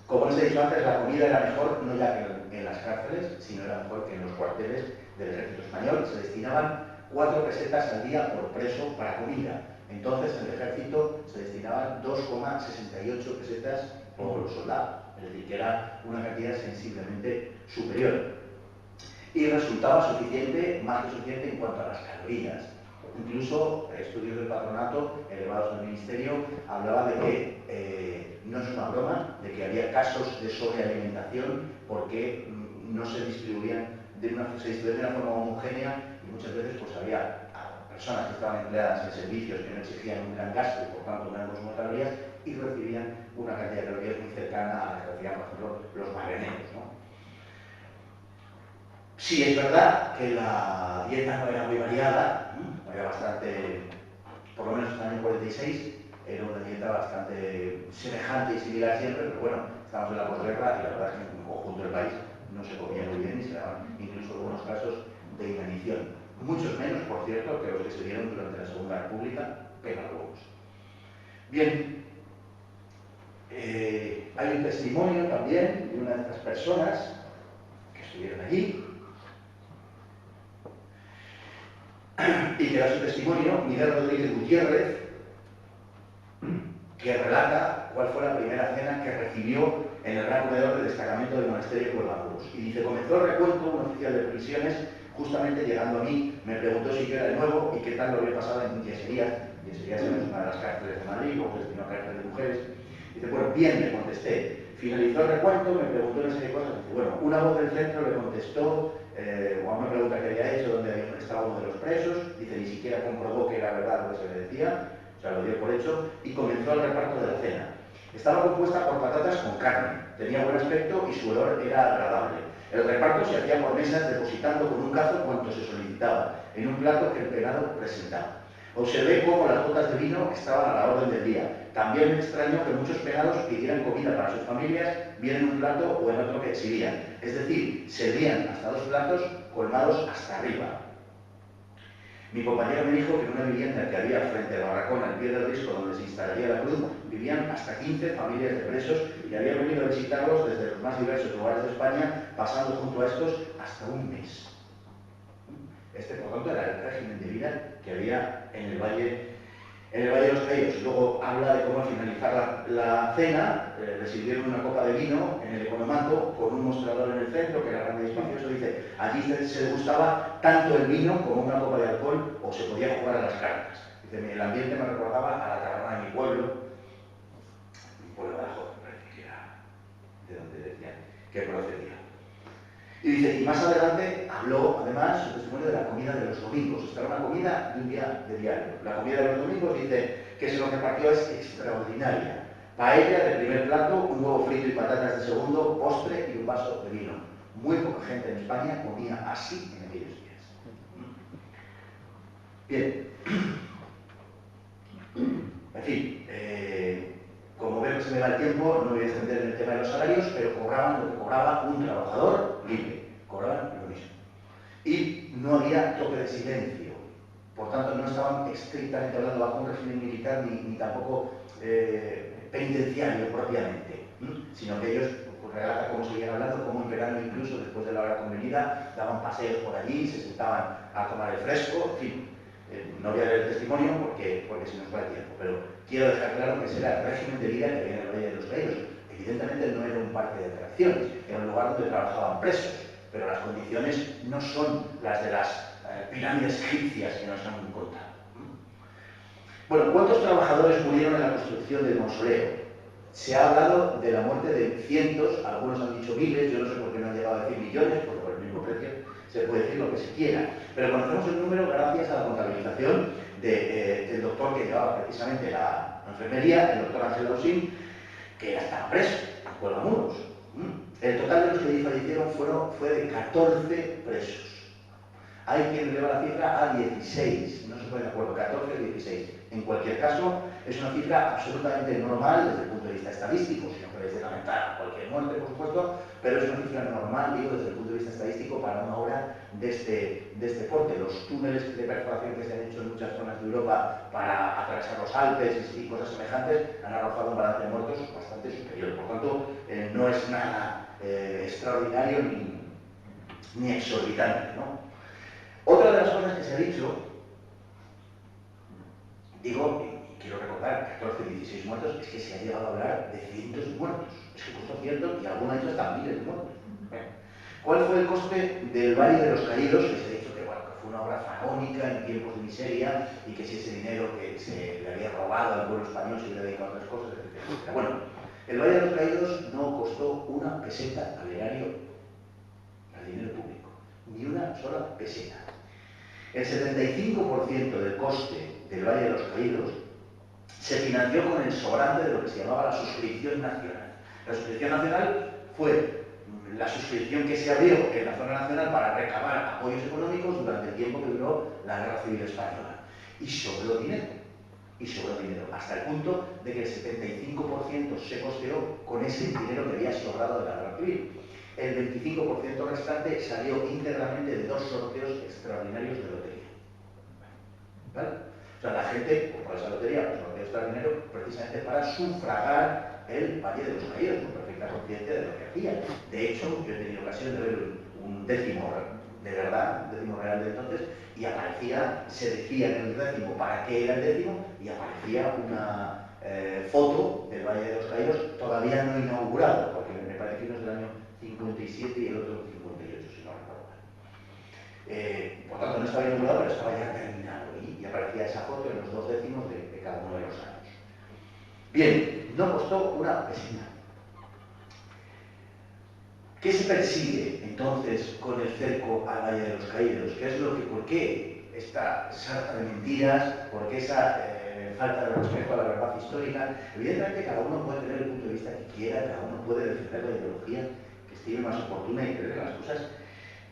como les he dicho antes, la comida era mejor no ya que en las cárceles, sino era mejor que en los cuarteles del ejército español. Se destinaban 4 pesetas al día por preso para comida. Entonces, en el ejército se destinaban 2,68 pesetas por soldado, es decir, que era una cantidad sensiblemente superior. Y resultaba suficiente, más que suficiente en cuanto a las calorías. Incluso estudios del patronato, elevados del ministerio, hablaban de que no es una broma, de que había casos de sobrealimentación porque no se distribuían de una forma homogénea y muchas veces pues había personas que estaban empleadas en servicios que no exigían un gran gasto y por tanto un gran consumo de calorías y recibían una cantidad de calorías muy cercana a la que recibían, por ejemplo, los marineros, ¿no? Sí, es verdad que la dieta no era muy variada, era bastante, por lo menos hasta el año 46, era una dieta bastante semejante y similar siempre, pero bueno, estamos en la posguerra y la verdad es que en el conjunto del país no se comía muy bien y se daban incluso algunos casos de inanición. Muchos menos, por cierto, que los que se dieron durante la Segunda República, pero algunos. Bien, hay un testimonio también de una de estas personas que estuvieron allí y que da su testimonio, Miguel Rodríguez Gutiérrez, que relata cuál fue la primera cena que recibió en el gran comedor del destacamento del monasterio de Cuervacuros. Y dice, comenzó el recuento un oficial de prisiones, justamente llegando a mí, me preguntó si yo era de nuevo y qué tal lo había pasado en Yeserías. Yeserías es una de las cárceles de Madrid, luego se destinó a cárcel de mujeres. Dice, bueno, bien, le contesté. Finalizó el recuento, me preguntó una serie de cosas. Dice, bueno, una voz del centro le contestó, o a una pregunta que había hecho, dónde estaba uno de los presos. Dice, ni siquiera comprobó que era verdad lo que se le decía. O sea, lo dio por hecho y comenzó el reparto de la cena. Estaba compuesta por patatas con carne, tenía buen aspecto y su olor era agradable. El reparto se hacía por mesas depositando con un cazo cuanto se solicitaba, en un plato que el penado presentaba. Observé cómo las botas de vino estaban a la orden del día. También me extrañó que muchos penados pidieran comida para sus familias, bien en un plato o en otro que exhibían. Es decir, servían hasta 2 platos colmados hasta arriba. Mi compañero me dijo que en una vivienda que había frente al barracón al pie del risco donde se instalaría la cruz, vivían hasta 15 familias de presos y habían venido a visitarlos desde los más diversos lugares de España, pasando junto a estos hasta un mes. Este, por tanto, era el régimen de vida que había en el Valle de los Caídos. Luego habla de cómo al finalizar la cena le sirvieron una copa de vino en el economato con un mostrador en el centro que era grande y espacioso. Dice, allí se degustaba tanto el vino como una copa de alcohol o se podía jugar a las cartas. Dice, el ambiente me recordaba a la taberna de mi pueblo de Badajoz, me parece que era de donde decían que procedía. Y dice, y más adelante habló además su testimonio de la comida de los domingos. Esta era una comida de un día de diario. La comida de los domingos, dice, que se nos repartió es extraordinaria. Paella de primer plato, un huevo frito y patatas de segundo, postre y un vaso de vino. Muy poca gente en España comía así en aquellos días. Bien. En fin, como veo que se me va el tiempo, no voy a extender en el tema de los salarios, pero cobraban lo que cobraba un trabajador libre. Cobraban lo mismo. Y no había toque de silencio. Por tanto, no estaban estrictamente hablando bajo un régimen militar ni tampoco penitenciario propiamente, sino que ellos, pues, relata cómo seguían hablando, cómo en verano incluso después de la hora convenida daban paseos por allí, se sentaban a tomar el fresco, en fin. No voy a leer el testimonio porque se nos va el tiempo, pero quiero dejar claro que ese era el régimen de vida que había en el Valle de los Caídos. Evidentemente no era un parque de atracciones, era un lugar donde trabajaban presos, pero las condiciones no son las de las pirámides egipcias que nos han contado. Bueno, ¿cuántos trabajadores murieron en la construcción del mausoleo? Se ha hablado de la muerte de cientos, algunos han dicho miles, yo no sé por qué no han llegado a decir millones, porque por el mismo precio se puede decir lo que se quiera, pero conocemos el número gracias a la contabilización del doctor que llevaba precisamente la enfermería, el doctor Ángel Lausín, que estaba preso, en Cuelgamuros. El total de los que allí fallecieron fue de 14 presos. Hay quien eleva la cifra a 16, no se pone de acuerdo, 14 o 16. En cualquier caso, es una cifra absolutamente normal desde el punto de vista estadístico, si no queréis lamentar cualquier muerte, por supuesto, pero es una cifra normal, digo, desde el punto de vista estadístico para una obra de este porte. Los túneles de perforación que se han hecho en muchas zonas de Europa para atravesar los Alpes y cosas semejantes han arrojado un balance de muertos bastante superior. Por tanto, no es nada extraordinario ni exorbitante, ¿no? Otra de las cosas que se ha dicho, digo, y quiero recordar, 14, 16 muertos, es que se ha llegado a hablar de cientos de muertos. Es que justo cientos y algunos ha dicho hasta miles de muertos. ¿Cuál fue el coste del Valle de los Caídos? Que se ha dicho que, bueno, que fue una obra faraónica en tiempos de miseria y que si ese dinero que se le había robado al pueblo español se hubiera dedicado a otras cosas, etc. Bueno, el Valle de los Caídos no costó una peseta al erario, al dinero público, ni una sola peseta. El 75% del coste del Valle de los Caídos se financió con el sobrante de lo que se llamaba la suscripción nacional. La suscripción nacional fue la suscripción que se abrió en la zona nacional para recabar apoyos económicos durante el tiempo que duró la Guerra Civil Española. Y sobró dinero, hasta el punto de que el 75% se costeó con ese dinero que había sobrado de la Guerra Civil. El 25% restante salió íntegramente de 2 sorteos extraordinarios de lotería. ¿Vale? O sea, la gente compró esa lotería, pues sorteo extraordinario, precisamente para sufragar el Valle de los Caídos, con perfecta conciencia de lo que hacía. De hecho, yo he tenido ocasión de ver un décimo de verdad, un décimo real de entonces, y aparecía, se decía en el décimo para qué era el décimo, y aparecía una foto del Valle de los Caídos todavía no inaugurado, porque me parece que uno es del año 57 y el otro 58, si no recuerdo mal. Por tanto, no estaba inaugurado, pero estaba ya terminado, y aparecía esa foto en los 2 décimos de cada uno de los años. Bien, no costó una peseta. ¿Qué se persigue entonces con el cerco al Valle de los Caídos? ¿Por qué esta sarta de mentiras? ¿Por qué esa falta de respeto a la verdad histórica? Evidentemente cada uno puede tener el punto de vista que quiera, cada uno puede defender la ideología que estime más oportuna y creer las cosas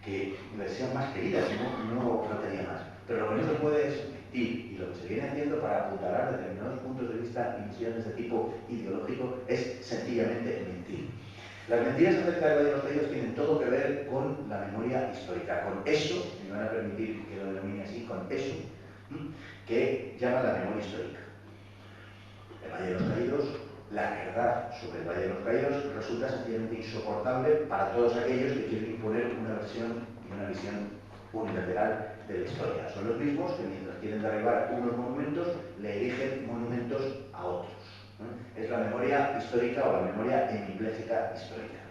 que les sean más queridas, no faltaría más. Pero lo que no se puede es mentir, y lo que se viene haciendo para apuntalar determinados puntos de vista y visiones de tipo ideológico es sencillamente mentir. Las mentiras acerca del Valle de los Caídos tienen todo que ver con la memoria histórica, con eso, y me van a permitir que lo denomine así, con eso, que llama la memoria histórica. El Valle de los Caídos, la verdad sobre el Valle de los Caídos resulta sencillamente insoportable para todos aquellos que quieren imponer una versión y una visión unilateral de la historia. Son los mismos que mientras quieren derribar unos monumentos, le erigen monumentos a otros. Es la memoria histórica o la memoria hemipléjica histórica.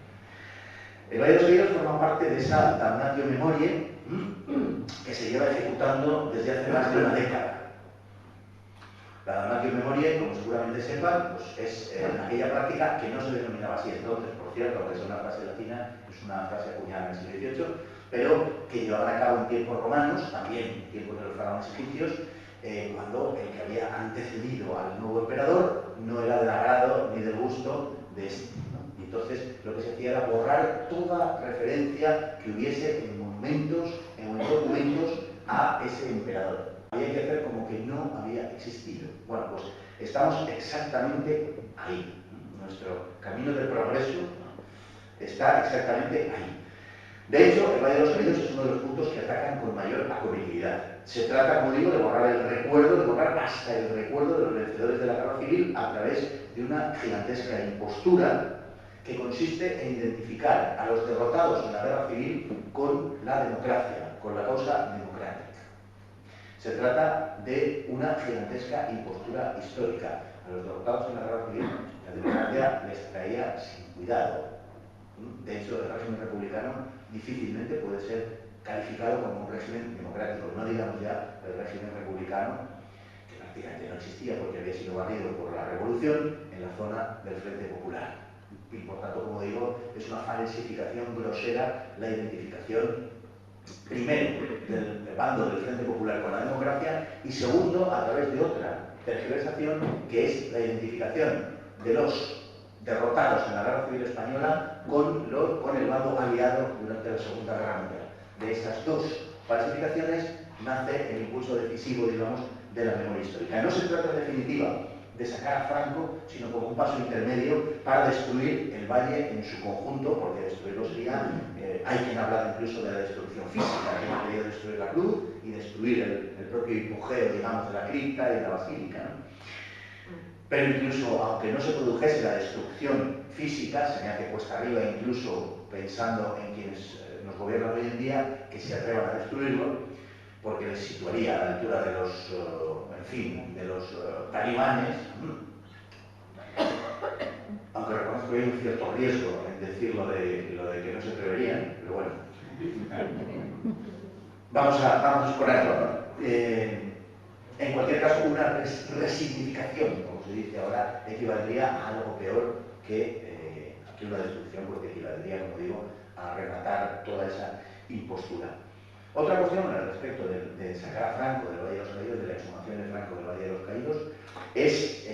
El Valle de los Caídos forma parte de esa damnatio memoriae que se lleva ejecutando desde hace más de una década. La damnatio memoriae, como seguramente sepan, pues es aquella práctica que no se denominaba así entonces, por cierto, aunque es una frase latina, es una frase acuñada en el siglo XVIII, pero que llevaban a cabo en tiempos romanos, también en tiempos de los faraones egipcios, cuando el que había antecedido al nuevo emperador no era del agrado ni del gusto de este, ¿no? Y entonces lo que se hacía era borrar toda referencia que hubiese en monumentos, en documentos a ese emperador. Había que hacer como que no había existido. Bueno, pues estamos exactamente ahí. Nuestro camino del progreso está exactamente ahí. De hecho, el Valle de los Caídos es uno de los puntos que atacan con mayor acogibilidad. Se trata, como digo, de borrar el recuerdo, de borrar hasta el recuerdo de los vencedores de la guerra civil a través de una gigantesca impostura que consiste en identificar a los derrotados en la guerra civil con la democracia, con la causa democrática. Se trata de una gigantesca impostura histórica. A los derrotados en la guerra civil, la democracia les traía sin cuidado. De hecho, el régimen republicano difícilmente puede ser calificado como un régimen democrático. No digamos ya el régimen republicano, que prácticamente no existía porque había sido barrido por la revolución en la zona del Frente Popular. Y por tanto, como digo, es una falsificación grosera la identificación, primero, del bando del Frente Popular con la democracia y segundo, a través de otra tergiversación, que es la identificación de los derrotados en la Guerra Civil Española con el bando aliado durante la Segunda Guerra Mundial. De estas dos falsificaciones nace el impulso decisivo, digamos, de la memoria histórica. No se trata en definitiva de sacar a Franco, sino como un paso intermedio para destruir el valle en su conjunto, porque destruirlo sería, hay quien habla incluso de la destrucción física, que ha querido destruir la cruz y destruir el propio hipogeo, digamos, de la cripta y de la basílica, ¿no? Pero incluso, aunque no se produjese la destrucción física, se me hace cuesta arriba incluso pensando en quienes nos gobiernan hoy en día, que se atrevan a destruirlo, porque les situaría a la altura de los, en fin, de los talibanes, aunque reconozco que hay un cierto riesgo en decir lo de que no se atreverían, pero bueno. Vamos a exponerlo, ¿no? En cualquier caso, una resignificación, como se dice ahora, equivaldría a algo peor que una destrucción, porque equivaldría, como digo, a rematar toda esa impostura. Otra cuestión al respecto de sacar a Franco del Valle de los Caídos, de la exhumación de Franco del Valle de los Caídos, es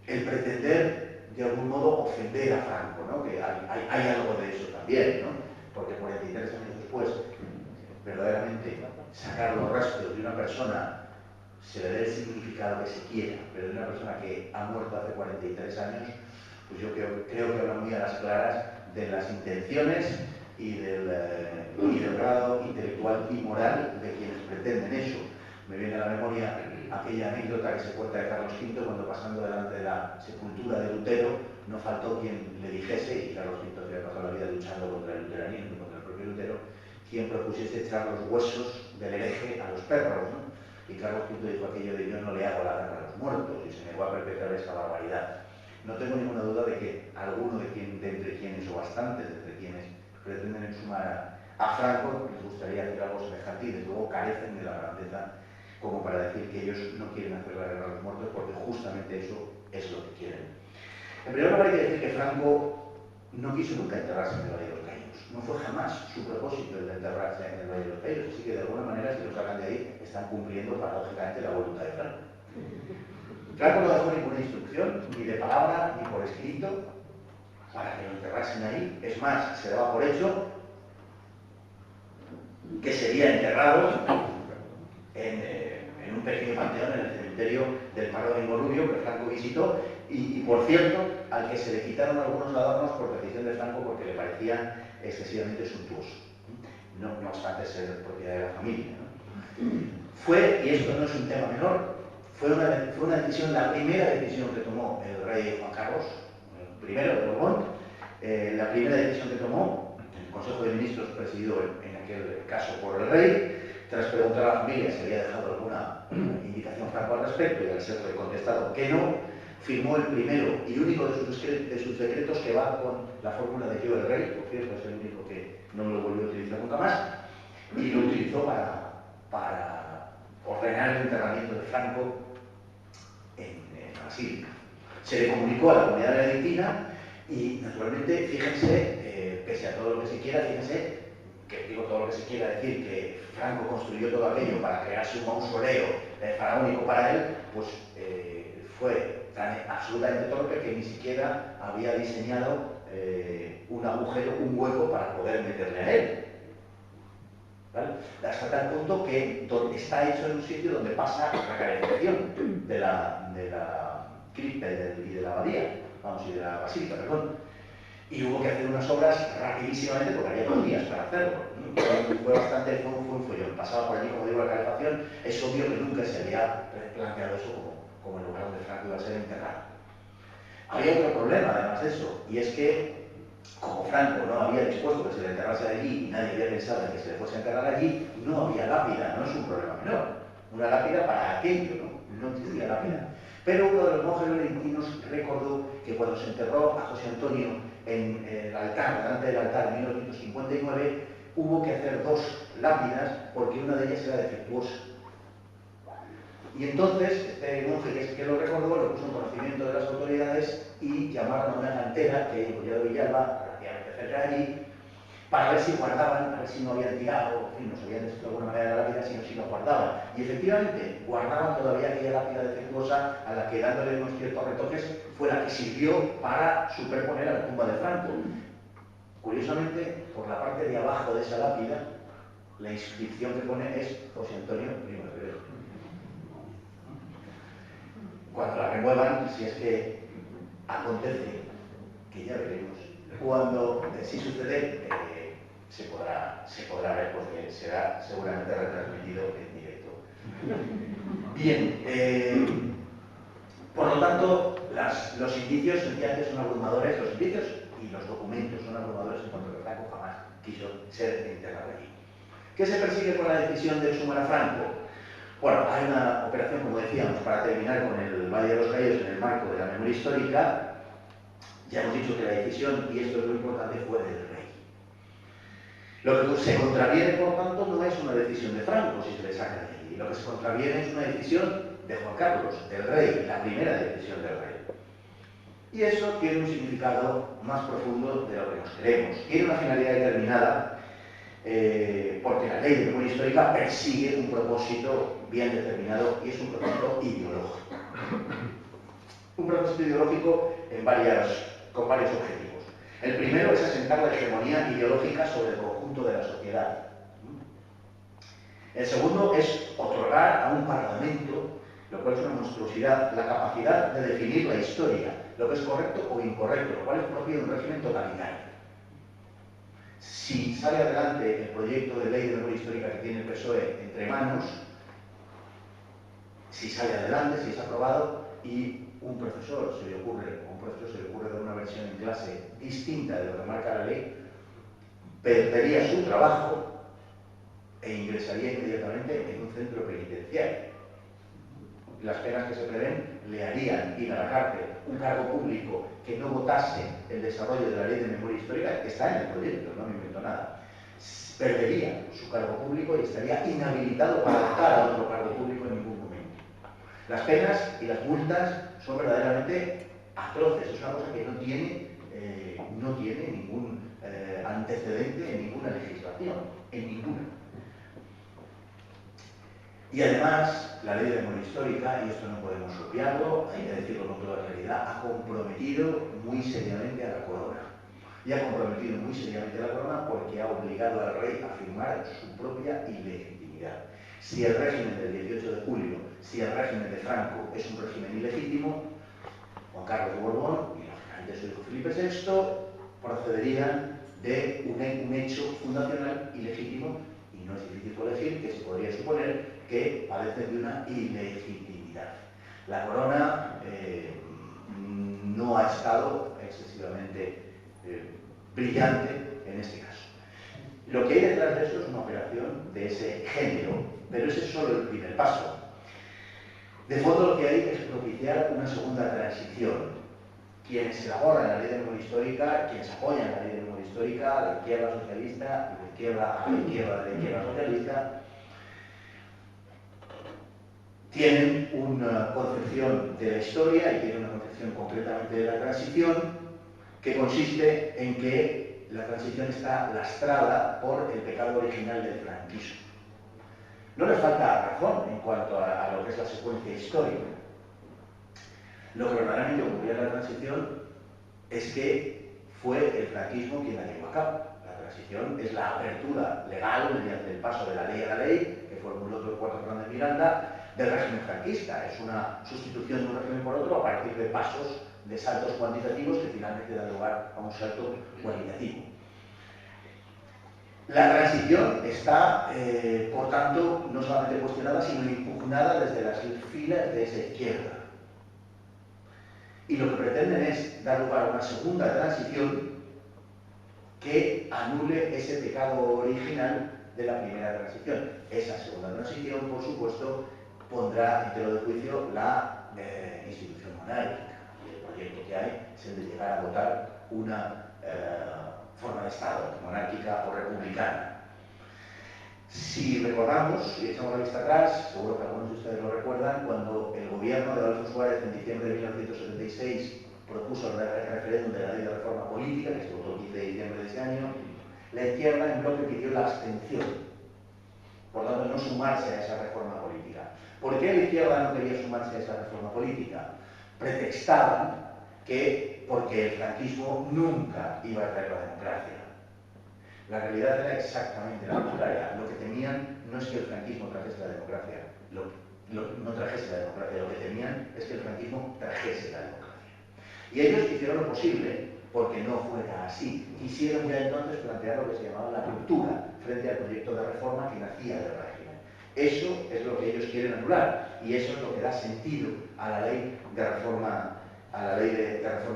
el pretender de algún modo ofender a Franco, ¿no? Que hay algo de eso también, ¿no? Porque 43 años después, verdaderamente sacar los restos de una persona, se le dé el significado que se quiera, pero de una persona que ha muerto hace 43 años, pues yo creo que habla muy a las claras de las intenciones y del grado intelectual y moral de quienes pretenden eso. Me viene a la memoria aquella anécdota que se cuenta de Carlos V cuando, pasando delante de la sepultura de Lutero, no faltó quien le dijese, y Carlos V había pasado la vida luchando contra el luteranismo, contra el propio Lutero, quien propusiese echar los huesos del hereje a los perros, ¿no? Y Carlos V dijo aquello de: yo no le hago la guerra a los muertos, y se negó a perpetrar esa barbaridad. No tengo ninguna duda de que alguno de entre quienes, o bastantes de entre quienes pretenden exhumar a Franco, les gustaría hacer algo semejante, y desde luego carecen de la grandeza como para decir que ellos no quieren hacer la guerra a los muertos, porque justamente eso es lo que quieren. En primer lugar, hay que decir que Franco no quiso nunca enterrarse en el Valle de los Caídos. No fue jamás su propósito el de enterrarse en el Valle de los Caídos, así que de alguna manera, si lo sacan de ahí, están cumpliendo paradójicamente la voluntad de Franco. Franco no dejó ninguna instrucción, ni de palabra, ni por escrito, para que lo enterrasen ahí. Es más, se daba por hecho que sería enterrado en un pequeño panteón en el cementerio del Pardo de Inmorubio, que Franco visitó, y por cierto, al que se le quitaron algunos adornos por decisión de Franco porque le parecían excesivamente suntuosos, no obstante ser propiedad de la familia, ¿no? Fue, y esto no es un tema menor, fue una decisión, la primera decisión que tomó el rey Juan Carlos, el primero de Borbón, la primera decisión que tomó el Consejo de Ministros, presidido en aquel caso por el rey, tras preguntar a la familia si había dejado alguna indicación Franco al respecto, y al serle contestado que no, firmó el primero y único de sus decretos, que va con la fórmula de yo el rey, por cierto, es el único que no lo volvió a utilizar nunca más, y lo utilizó para ordenar el enterramiento de Franco en la basílica. Se le comunicó a la comunidad benedictina y, naturalmente, fíjense, pese a todo lo que se quiera, fíjense, que digo todo lo que se quiera decir, que Franco construyó todo aquello para crearse un mausoleo faraónico para él, pues fue tan absolutamente torpe que ni siquiera había diseñado un agujero, un hueco para poder meterle a él. ¿Vale? Hasta tal punto que está hecho en un sitio donde pasa la calefacción de la cripta y de la abadía, vamos, y de la basílica, perdón. Y hubo que hacer unas obras rapidísimamente porque había 2 días para hacerlo. Fue un follón. Pasaba por allí, como digo, la calefacción. Es obvio que nunca se había planteado eso como el lugar donde Franco iba a ser enterrado. Había otro problema, además de eso, y es que, como Franco no había dispuesto que se le enterrase allí y nadie había pensado en que se le fuese a enterrar allí, no había lápida, no es un problema menor. Una lápida para aquello, no existía lápida. Pero uno de los monjes benedictinos recordó que cuando se enterró a José Antonio en el altar, delante del altar en 1959, hubo que hacer 2 lápidas porque una de ellas era defectuosa. Y entonces, este monje que lo recordó, lo puso en conocimiento de las autoridades y llamaron a una cantera que hay en Collado de Villalba, relativamente cerca de allí, para ver si guardaban, a ver si no habían tirado, en fin, no se habían deshecho de alguna manera de la lápida, sino si lo guardaban. Y efectivamente, guardaban todavía aquella lápida defectuosa a la que, dándole unos ciertos retoques, fue la que sirvió para superponer a la tumba de Franco. Curiosamente, por la parte de abajo de esa lápida, la inscripción que pone es José Antonio I de Febrero. Cuando la remuevan, si es que acontece, que ya veremos, cuando si sucede, se podrá ver porque será seguramente retransmitido en directo. Bien, por lo tanto, los indicios sencillamente son abrumadores, los indicios y los documentos son abrumadores en cuanto a que Franco jamás quiso ser enterrado allí. ¿Qué se persigue con la decisión de exhumar a Franco? Bueno, hay una operación, como decíamos, para terminar con el Valle de los Caídos en el marco de la memoria histórica. Ya hemos dicho que la decisión, y esto es lo importante, fue del rey. Lo que se contraviene, por tanto, no es una decisión de Franco, si se le saca de allí. Lo que se contraviene es una decisión de Juan Carlos, del rey, la primera decisión del rey. Y eso tiene un significado más profundo de lo que nos queremos. Tiene una finalidad determinada, porque la ley de memoria histórica persigue un propósito bien determinado y es un propósito ideológico. Un propósito ideológico con varios objetivos. El primero es asentar la hegemonía ideológica sobre el conjunto de la sociedad. El segundo es otorgar a un parlamento, lo cual es una monstruosidad, la capacidad de definir la historia, lo que es correcto o incorrecto, lo cual es propio de un régimen totalitario. Si sale adelante el proyecto de ley de memoria histórica que tiene el PSOE entre manos, si sale adelante, si es aprobado y un profesor se le ocurre dar una versión en clase distinta de lo que marca la ley, perdería su trabajo e ingresaría inmediatamente en un centro penitenciario. Las penas que se prevén le harían ir a la cárcel. Un cargo público que no votase el desarrollo de la ley de memoria histórica, que está en el proyecto, no me invento nada, perdería su cargo público y estaría inhabilitado para optar a otro cargo público en ningún momento. Las penas y las multas son verdaderamente atroces, es una cosa que no tiene ningún antecedente en ninguna legislación, en ninguna. Y además, la ley de memoria histórica, y esto no podemos obviarlo, hay que decirlo con toda claridad, ha comprometido muy seriamente a la corona. Y ha comprometido muy seriamente a la corona porque ha obligado al rey a firmar su propia ilegitimidad. Si el régimen del 18 de julio, si el régimen de Franco es un régimen ilegítimo, Juan Carlos de Borbón y lógicamente su hijo Felipe VI procederían de un hecho fundacional ilegítimo, y no es difícil colegir que se podría suponer que padecen de una ilegitimidad. La corona no ha estado excesivamente brillante en este caso. Lo que hay detrás de esto es una operación de ese género, pero ese es solo el primer paso. De fondo lo que hay es propiciar una segunda transición. Quienes elaboran la ley de memoria histórica, quienes apoyan la ley de memoria histórica, la izquierda socialista, la izquierda de la izquierda socialista, tienen una concepción de la historia y tienen una concepción concretamente de la transición que consiste en que la transición está lastrada por el pecado original del franquismo. no les falta razón en cuanto a lo que es la secuencia histórica. Lo que verdaderamente ocurrió en la transición es que fue el franquismo quien la llevó a cabo. La transición es la apertura legal mediante el paso de la ley a la ley, que formuló Torcuato Fernández Miranda, del régimen franquista. Es una sustitución de un régimen por otro a partir de pasos, de saltos cuantitativos que finalmente dan lugar a un salto cualitativo. La transición está, por tanto, no solamente cuestionada, sino impugnada desde las filas de esa izquierda. Y lo que pretenden es dar lugar a una segunda transición que anule ese pecado original de la primera transición. Esa segunda transición, por supuesto, pondrá en tela de juicio la institución monárquica. Y el proyecto que hay es el de llegar a votar una forma de Estado, monárquica o republicana. Si recordamos y echamos la vista atrás, seguro que algunos de ustedes lo recuerdan, cuando el gobierno de Adolfo Suárez en diciembre de 1976 propuso el referéndum de la ley de reforma política, que se votó el 15 de diciembre de ese año, la izquierda en bloque pidió la abstención, por tanto no sumarse a esa reforma política. ¿Por qué la izquierda no quería sumarse a esa reforma política? Pretextaban que porque el franquismo nunca iba a traer la democracia. La realidad era exactamente la contraria. Lo que temían no es que el franquismo trajese la democracia, no trajese la democracia, lo que temían es que el franquismo trajese la democracia. Y ellos hicieron lo posible porque no fuera así. Quisieron ya entonces plantear lo que se llamaba la ruptura frente al proyecto de reforma que nacía del régimen. Eso es lo que ellos quieren anular y eso es lo que da sentido a la ley de reforma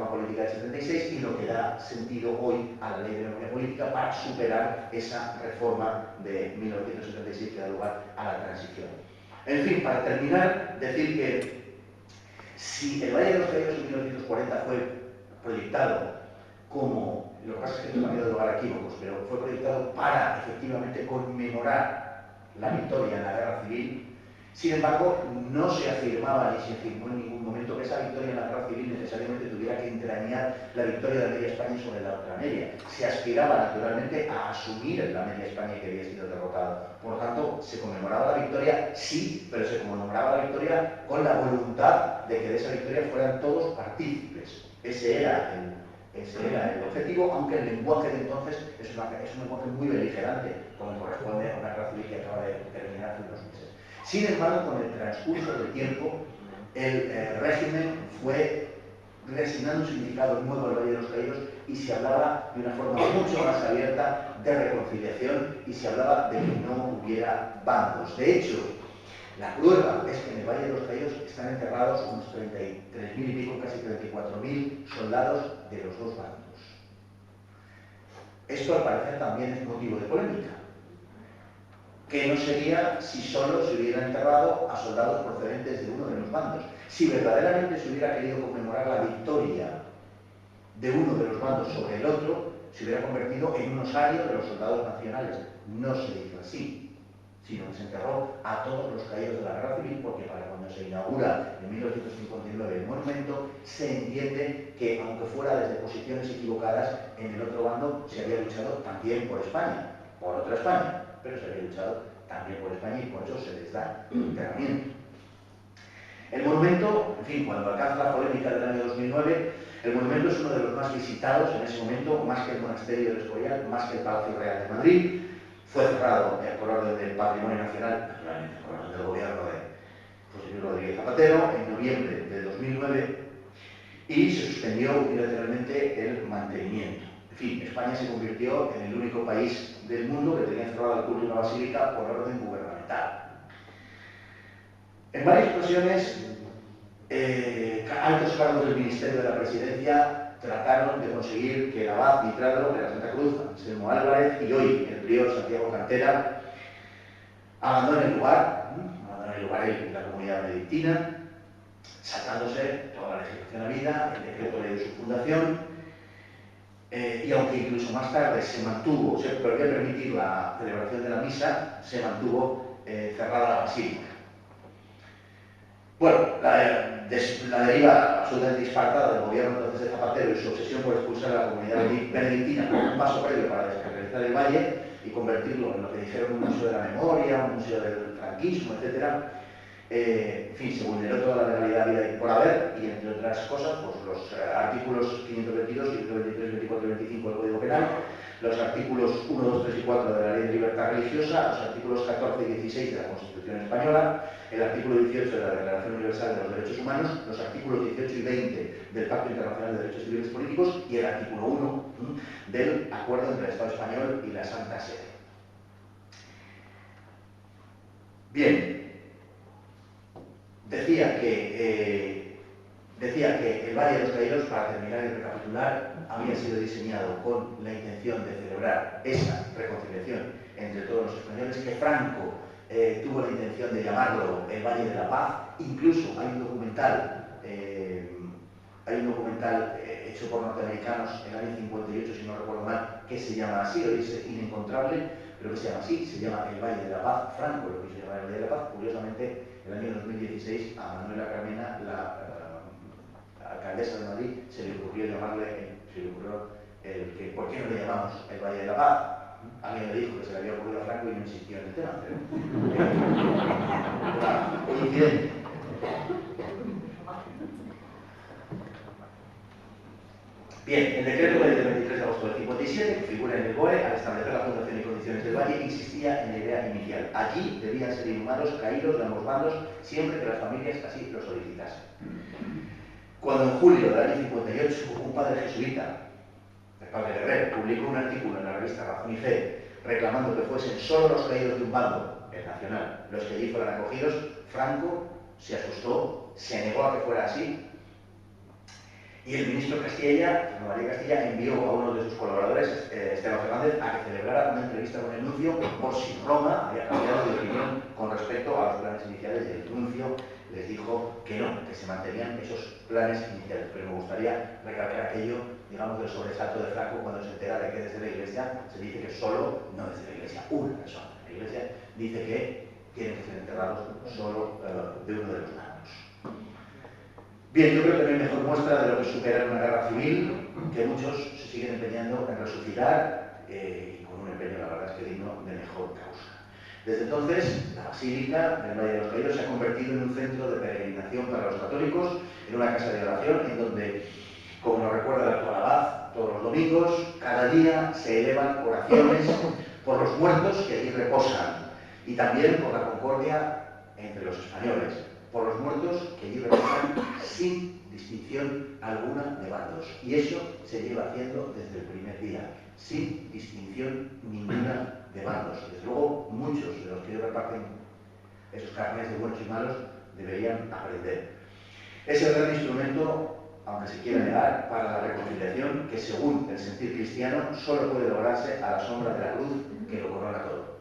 política del 76 y lo que da sentido hoy a la ley de memoria política para superar esa reforma de 1976 que da lugar a la transición. En fin, para terminar, decir que si el Valle de los Caídos en 1940 fue proyectado como, lo que pasa es que esto ha habido lugar a equívocos, pero fue proyectado para efectivamente conmemorar la victoria en la guerra civil. Sin embargo, no se afirmaba ni se afirmó en ningún momento que esa victoria en la guerra civil necesariamente tuviera que entrañar la victoria de la media España sobre la otra media. Se aspiraba naturalmente a asumir la media España que había sido derrotada. Por lo tanto, se conmemoraba la victoria, sí, pero se conmemoraba la victoria con la voluntad de que de esa victoria fueran todos partícipes. Ese era el objetivo, aunque el lenguaje de entonces es un lenguaje muy beligerante, como corresponde a una guerra civil que acaba de terminar hace unos meses. Sin embargo, con el transcurso del tiempo, el régimen fue resignando un significado nuevo al Valle de los Caídos y se hablaba de una forma mucho más abierta de reconciliación y se hablaba de que no hubiera bandos. De hecho, la prueba es que en el Valle de los Caídos están enterrados unos 33.000 y pico, casi 34.000 soldados de los dos bandos. Esto al parecer también es motivo de polémica. Que no sería si solo se hubiera enterrado a soldados procedentes de uno de los bandos. Si verdaderamente se hubiera querido conmemorar la victoria de uno de los bandos sobre el otro, se hubiera convertido en un osario de los soldados nacionales. No se hizo así, sino que se enterró a todos los caídos de la guerra civil, porque para cuando se inaugura en 1959 el monumento, se entiende que, aunque fuera desde posiciones equivocadas, en el otro bando se había luchado también por España, por otra España, pero se había luchado también por España y por eso se les da enterramiento. El monumento, en fin, cuando alcanza la polémica del año 2009, el monumento es uno de los más visitados en ese momento, más que el Monasterio del Escorial, más que el Palacio Real de Madrid. Fue cerrado por orden del Patrimonio Nacional, naturalmente por orden del gobierno de José Luis Rodríguez Zapatero, en noviembre de 2009, y se suspendió unilateralmente el mantenimiento. En fin, España se convirtió en el único país del mundo que tenía cerrada el culto de una basílica por orden gubernamental. En varias ocasiones, altos cargos del Ministerio de la Presidencia trataron de conseguir que el abad vitrario de la Santa Cruz, Anselmo Álvarez, y hoy el prior Santiago Cantera, abandone el lugar en la comunidad benedictina, saltándose toda la legislación habida, el decreto ley de su fundación, y aunque incluso más tarde se mantuvo, se volvió a permitir la celebración de la misa, se mantuvo cerrada la basílica. Bueno, la deriva absolutamente disparatada del gobierno entonces de Zapatero y su obsesión por expulsar a la comunidad benedictina como un paso previo para descaracterizar el valle y convertirlo en lo que dijeron un museo de la memoria, un museo del franquismo, etc. En fin, se vulneró toda la legalidad vida y por haber, y entre otras cosas, pues los artículos 522, 523, 24 y 25 del Código Penal, los artículos 1, 2, 3 y 4 de la Ley de Libertad Religiosa, los artículos 14 y 16 de la Constitución Española, el artículo 18 de la Declaración Universal de los Derechos Humanos, los artículos 18 y 20 del Pacto Internacional de Derechos Civiles y Políticos y el artículo 1 del Acuerdo entre el Estado Español y la Santa Sede. Bien, decía que el Valle de los Caídos, para terminar y recapitular, había sido diseñado con la intención de celebrar esa reconciliación entre todos los españoles, que Franco tuvo la intención de llamarlo el Valle de la Paz. Incluso hay un documental hecho por norteamericanos en el año 58, si no recuerdo mal, que se llama así, hoy es inencontrable, pero que se llama así, se llama el Valle de la Paz. Franco lo quiso llamar el Valle de la Paz. Curiosamente, el año 2016 a Manuela Carmena, la alcaldesa de Madrid, se le ocurrió que ¿por qué no le llamamos el Valle de la Paz? Alguien le dijo que se le había ocurrido a Franco y no insistió en el tema, pero coincidente. Bien, el decreto del 23 de agosto del 57, que figura en el BOE, al establecer la fundación y condiciones del Valle, insistía en la idea inicial. Allí debían ser inhumados caídos de ambos bandos, siempre que las familias así lo solicitasen. Cuando en julio del año 58 un padre jesuita, el padre Guerrero, publicó un artículo en la revista Razón y Fe reclamando que fuesen solo los caídos de un bando, el nacional, los que allí fueran acogidos, Franco se asustó, se negó a que fuera así, y el ministro Castilla, Fernando María Castilla, envió a uno de sus colaboradores, Esteban Fernández, a que celebrara una entrevista con el nuncio por si Roma había cambiado de opinión con respecto a los planes iniciales, y el nuncio les dijo que no, que se mantenían esos planes iniciales. Pero me gustaría recalcar aquello, digamos, del sobresalto de Franco cuando se entera de que desde la Iglesia se dice que solo, no desde la Iglesia, una persona de la Iglesia dice que tienen que ser enterrados solo de uno de los bandos. Bien, yo creo que no hay mejor muestra de lo que supera una guerra civil, que muchos se siguen empeñando en resucitar, y con un empeño, la verdad es que digno de mejor causa. Desde entonces, la Basílica del Valle de los Caídos se ha convertido en un centro de peregrinación para los católicos, en una casa de oración, en donde, como nos recuerda el actual abad, todos los domingos, cada día se elevan oraciones por los muertos que allí reposan, y también por la concordia entre los españoles, por los muertos que allí reposan sin distinción alguna de bandos. Y eso se lleva haciendo desde el primer día, sin distinción ninguna de bandos. Desde luego, muchos de los que hoy reparten esos carnets de buenos y malos deberían aprender. Es el gran instrumento, aunque se quiera negar, para la reconciliación que, según el sentir cristiano, solo puede lograrse a la sombra de la cruz que lo corona todo.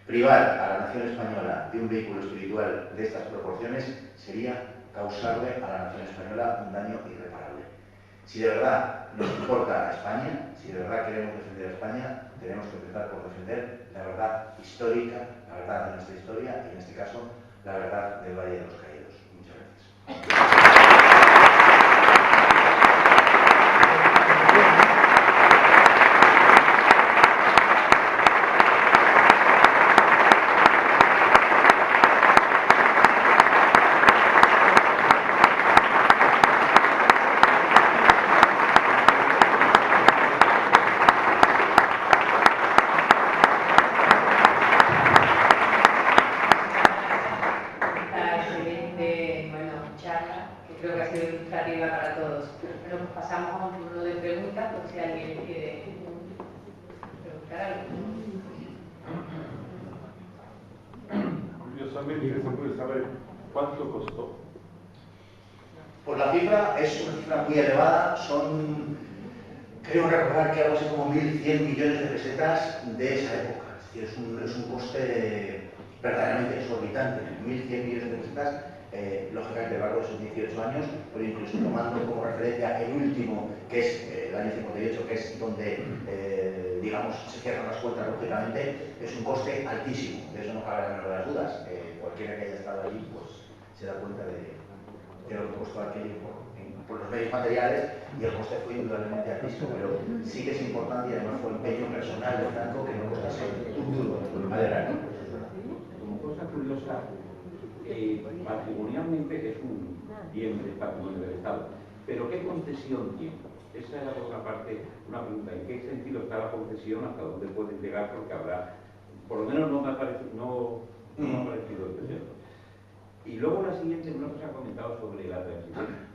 Privar a la nación española de un vehículo espiritual de estas proporciones sería causarle a la nación española un daño irreparable. Si de verdad nos importa a España, si de verdad queremos defender a España, tenemos que empezar por defender la verdad histórica, la verdad de nuestra historia y, en este caso, la verdad del Valle de los Caídos. Muchas gracias. ¿Cuánto costó? Pues la cifra es una cifra muy elevada, creo recordar que algo así como 1.100 millones de pesetas de esa época. Es decir, es un coste verdaderamente exorbitante. 1.100 millones de pesetas, lógicamente a lo largo de esos 18 años, pero incluso tomando como referencia el último, que es el año 58, que es donde, digamos, se cierran las cuentas, lógicamente, es un coste altísimo. De eso no cabe la menor de las dudas. Cualquiera que haya estado allí, pues se da cuenta de lo que cuesta costó aquello por los medios materiales, y el coste fue indudablemente altísimo, pero sí que es importante, y además fue empeño personal de Franco que no costase un duro al erario. Como cosa curiosa, patrimonialmente es un bien de patrimonio del Estado, pero ¿qué concesión tiene? Esa era por una parte una pregunta. ¿En qué sentido está la concesión? ¿Hasta dónde puede llegar? Porque habrá, por lo menos no me ha parecido cierto. Y luego la siguiente, una cosa que ha comentado sobre la transición.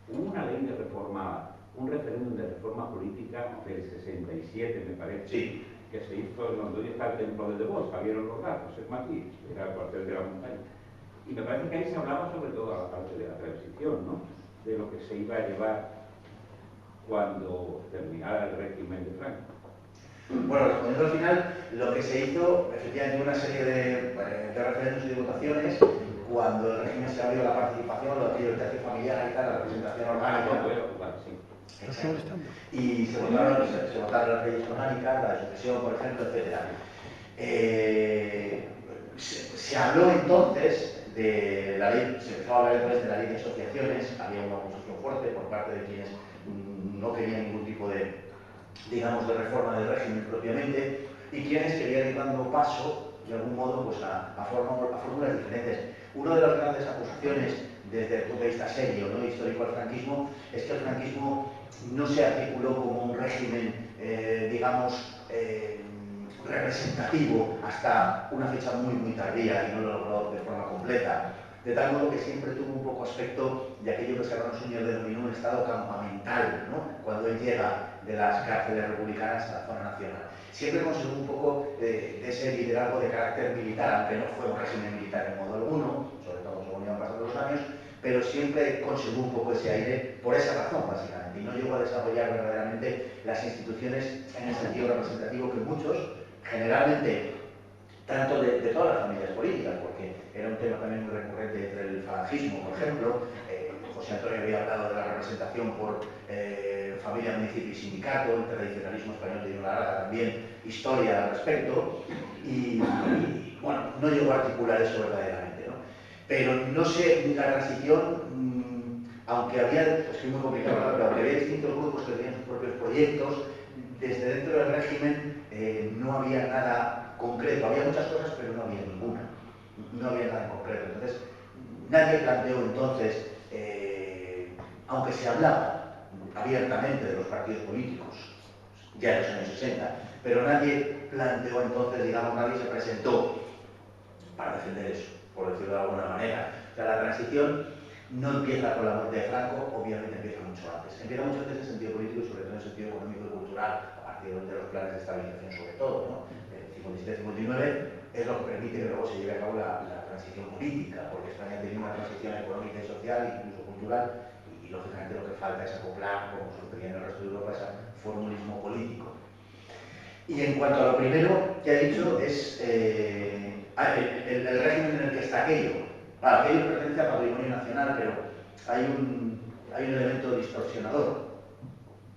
Hubo una ley de reforma, un referéndum de reforma política del 67, me parece, sí, que se hizo en donde hoy está el templo de Devos, Javier Olorda, José Martí, era el cuartel de la montaña. Y me parece que ahí se hablaba sobre todo a la parte de la transición, ¿no? De lo que se iba a llevar cuando terminara el régimen de Franco. Bueno, respondiendo al final, lo que se hizo, efectivamente, una serie de referéndums y de votaciones, cuando el régimen se abrió la participación, lo aquello del tercio familiar y tal, la representación orgánica. Exacto. Y se votaron las leyes orgánicas, la de sucesión, por ejemplo, etc. Se habló entonces de la ley, se empezó a hablar entonces de la ley de asociaciones, había una oposición fuerte por parte de quienes no querían ningún tipo de, digamos, de reforma del régimen propiamente, y quienes querían ir dando paso, de algún modo, pues a fórmulas diferentes. Una de las grandes acusaciones desde el punto de vista serio, ¿no?, histórico al franquismo, es que el franquismo no se articuló como un régimen, digamos, representativo hasta una fecha muy tardía y no lo logró de forma completa. De tal modo que siempre tuvo un poco aspecto de aquello que Serrano Suñer denominó un estado campamental, ¿no?, cuando él llega de las cárceles republicanas a la zona nacional. Siempre conservó un poco de ese liderazgo de carácter militar, aunque no fue un régimen militar en modo alguno, sobre todo según iban pasando los años, pero siempre conservó un poco ese aire por esa razón, básicamente, y no llegó a desarrollar verdaderamente las instituciones en el sentido representativo que muchos, generalmente, tanto de todas las familias políticas, porque era un tema también muy recurrente entre el falangismo, por ejemplo. José Antonio había hablado de la representación por familia, municipio y sindicato, el tradicionalismo español tiene una larga también historia al respecto, y bueno, no llegó a articular eso verdaderamente, ¿no? Pero no sé, la transición, aunque había, es que es muy complicado hablar, pero aunque había distintos grupos que tenían sus propios proyectos, desde dentro del régimen no había nada concreto, había muchas cosas, pero no había ninguna, no había nada en concreto. Entonces, nadie planteó entonces, aunque se hablaba abiertamente de los partidos políticos, ya en los años 60, pero nadie planteó entonces, digamos, nadie se presentó para defender eso, por decirlo de alguna manera. O sea, la transición no empieza con la muerte de Franco, obviamente empieza mucho antes. Empieza mucho antes en el sentido político y sobre todo en el sentido económico y cultural, a partir de los planes de estabilización sobre todo, ¿no? El 57-59 es lo que permite que luego se lleve a cabo la transición política, porque España tenía una transición económica y social, incluso cultural, y lógicamente lo que falta es acoplar, como sucedía en el resto de Europa, ese formulismo político. Y en cuanto a lo primero que ha dicho, es el régimen en el que está aquello. Claro, aquello pertenece al patrimonio nacional, pero hay un elemento distorsionador,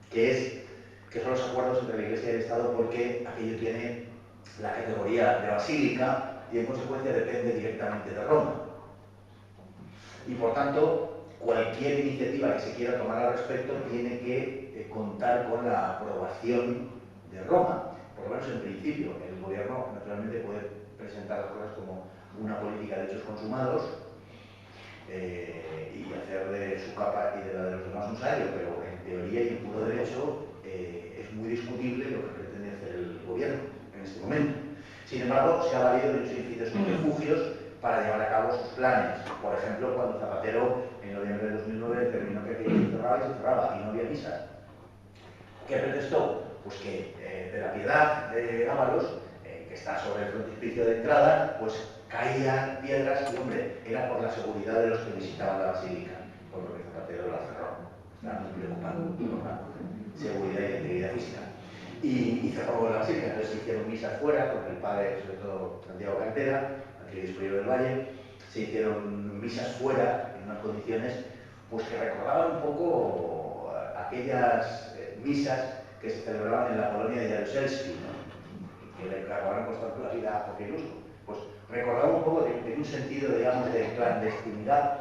que son los acuerdos entre la Iglesia y el Estado, porque aquello tiene la categoría de basílica y en consecuencia depende directamente de Roma. Y por tanto, cualquier iniciativa que se quiera tomar al respecto tiene que contar con la aprobación de Roma. Por lo menos en principio, el gobierno naturalmente puede presentar las cosas como una política de hechos consumados y hacer de su capa y de la de los demás un salario, pero en teoría y en puro derecho es muy discutible lo que pretende hacer el gobierno en este momento. Sin embargo, se ha valido de un sinfín de subterfugios para llevar a cabo sus planes. Por ejemplo, cuando Zapatero en noviembre de 2009 determinó que aquello se cerraba y se cerraba y no había misas. ¿Qué pretextó? Pues que de la Piedad de Ábalos, que está sobre el frontispicio de entrada, pues caían piedras y, hombre, era por la seguridad de los que visitaban la basílica, por lo que Zapatero la cerró. Estaba muy preocupado por la seguridad y integridad física. Y cerró la basílica, entonces se hicieron misas fuera, porque el padre, sobre todo Santiago Cantera, arquebispo del Valle, se hicieron misas fuera en unas condiciones pues que recordaban un poco aquellas misas que se celebraban en la colonia de Jaruzelski, ¿no?, que le acabaron costando la vida a Jorge Ilusco. Pues recordaba un poco de un sentido, digamos, de clandestinidad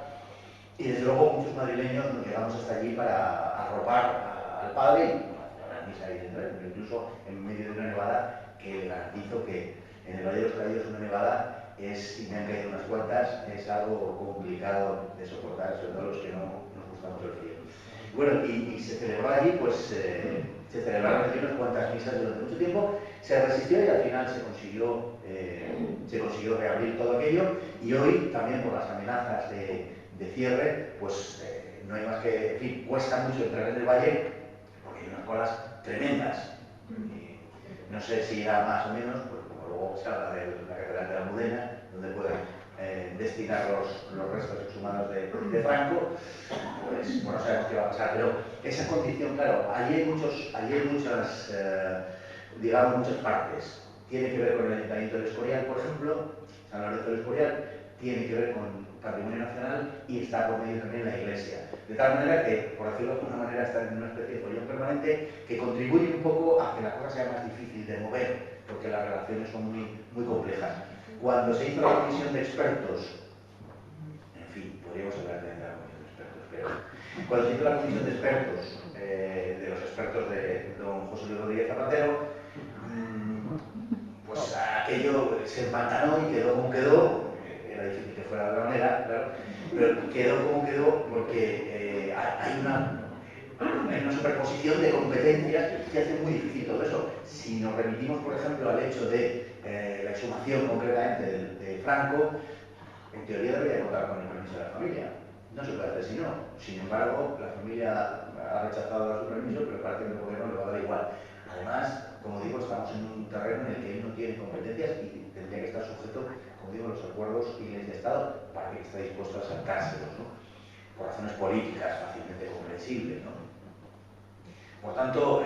Y desde luego muchos madrileños nos llegamos hasta allí para arropar al padre y a la misa ahí dentro, pero incluso en medio de una nevada que le garantizo que en el Valle de los Caídos una nevada es, y me han caído unas cuantas, es algo complicado de soportar, sobre todo los que no nos gustamos el frío. Bueno, y se celebró allí, pues se celebraron allí unas cuantas misas durante mucho tiempo, se resistió y al final se consiguió reabrir todo aquello, y hoy también por las amenazas de cierre, pues no hay más que, en fin, cuesta mucho entrar en el valle porque hay unas colas tremendas. Y no sé si irá más o menos, pues como luego se habla de la Catedral de la Almudena, donde pueden destinar los restos exhumados de Franco, pues no sabemos qué va a pasar, pero esa condición, claro, allí hay muchas, digamos, muchas partes. Tiene que ver con el Ayuntamiento del Escorial, por ejemplo, San Lorenzo del Escorial, tiene que ver con Patrimonio Nacional y está por medio también la Iglesia. De tal manera que, por decirlo de alguna manera, está en una especie de follón permanente que contribuye un poco a que la cosa sea más difícil de mover, porque las relaciones son muy complejas. Cuando se hizo la comisión de expertos, en fin, podríamos hablar de la comisión de expertos, pero cuando se hizo la comisión de expertos, de los expertos de don José Luis Rodríguez Zapatero, pues aquello se empantanó y quedó como quedó. Era difícil que fuera de otra manera, claro, pero quedó como quedó porque hay una superposición de competencias que hace muy difícil todo eso. Si nos remitimos, por ejemplo, al hecho de la exhumación concretamente de Franco, en teoría debería contar con el permiso de la familia. No se puede hacer si no. Sin embargo, la familia ha rechazado su permiso, pero parece que el gobierno le va a dar igual. Además, como digo, estamos en un terreno en el que él no tiene competencias y tendría que estar sujeto, como digo, a los acuerdos y leyes de Estado para que esté dispuesto a saltárselos, ¿no? Por razones políticas fácilmente comprensibles, ¿no? Por tanto,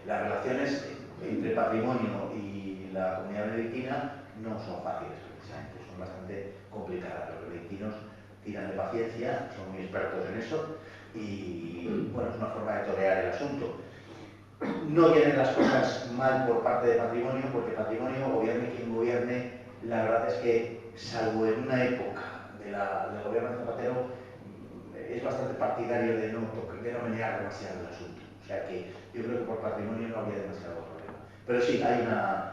las relaciones entre patrimonio y la comunidad benedictina no son fáciles, precisamente, son bastante complicadas. Los benedictinos tiran de paciencia, son muy expertos en eso y, bueno, es una forma de torear el asunto. No vienen las cosas mal por parte de patrimonio, porque patrimonio, gobierne quien gobierne, la verdad es que, salvo en una época del gobierno de Zapatero, es bastante partidario de no menear demasiado el asunto. O sea que yo creo que por patrimonio no habría demasiado problema. Pero sí, hay una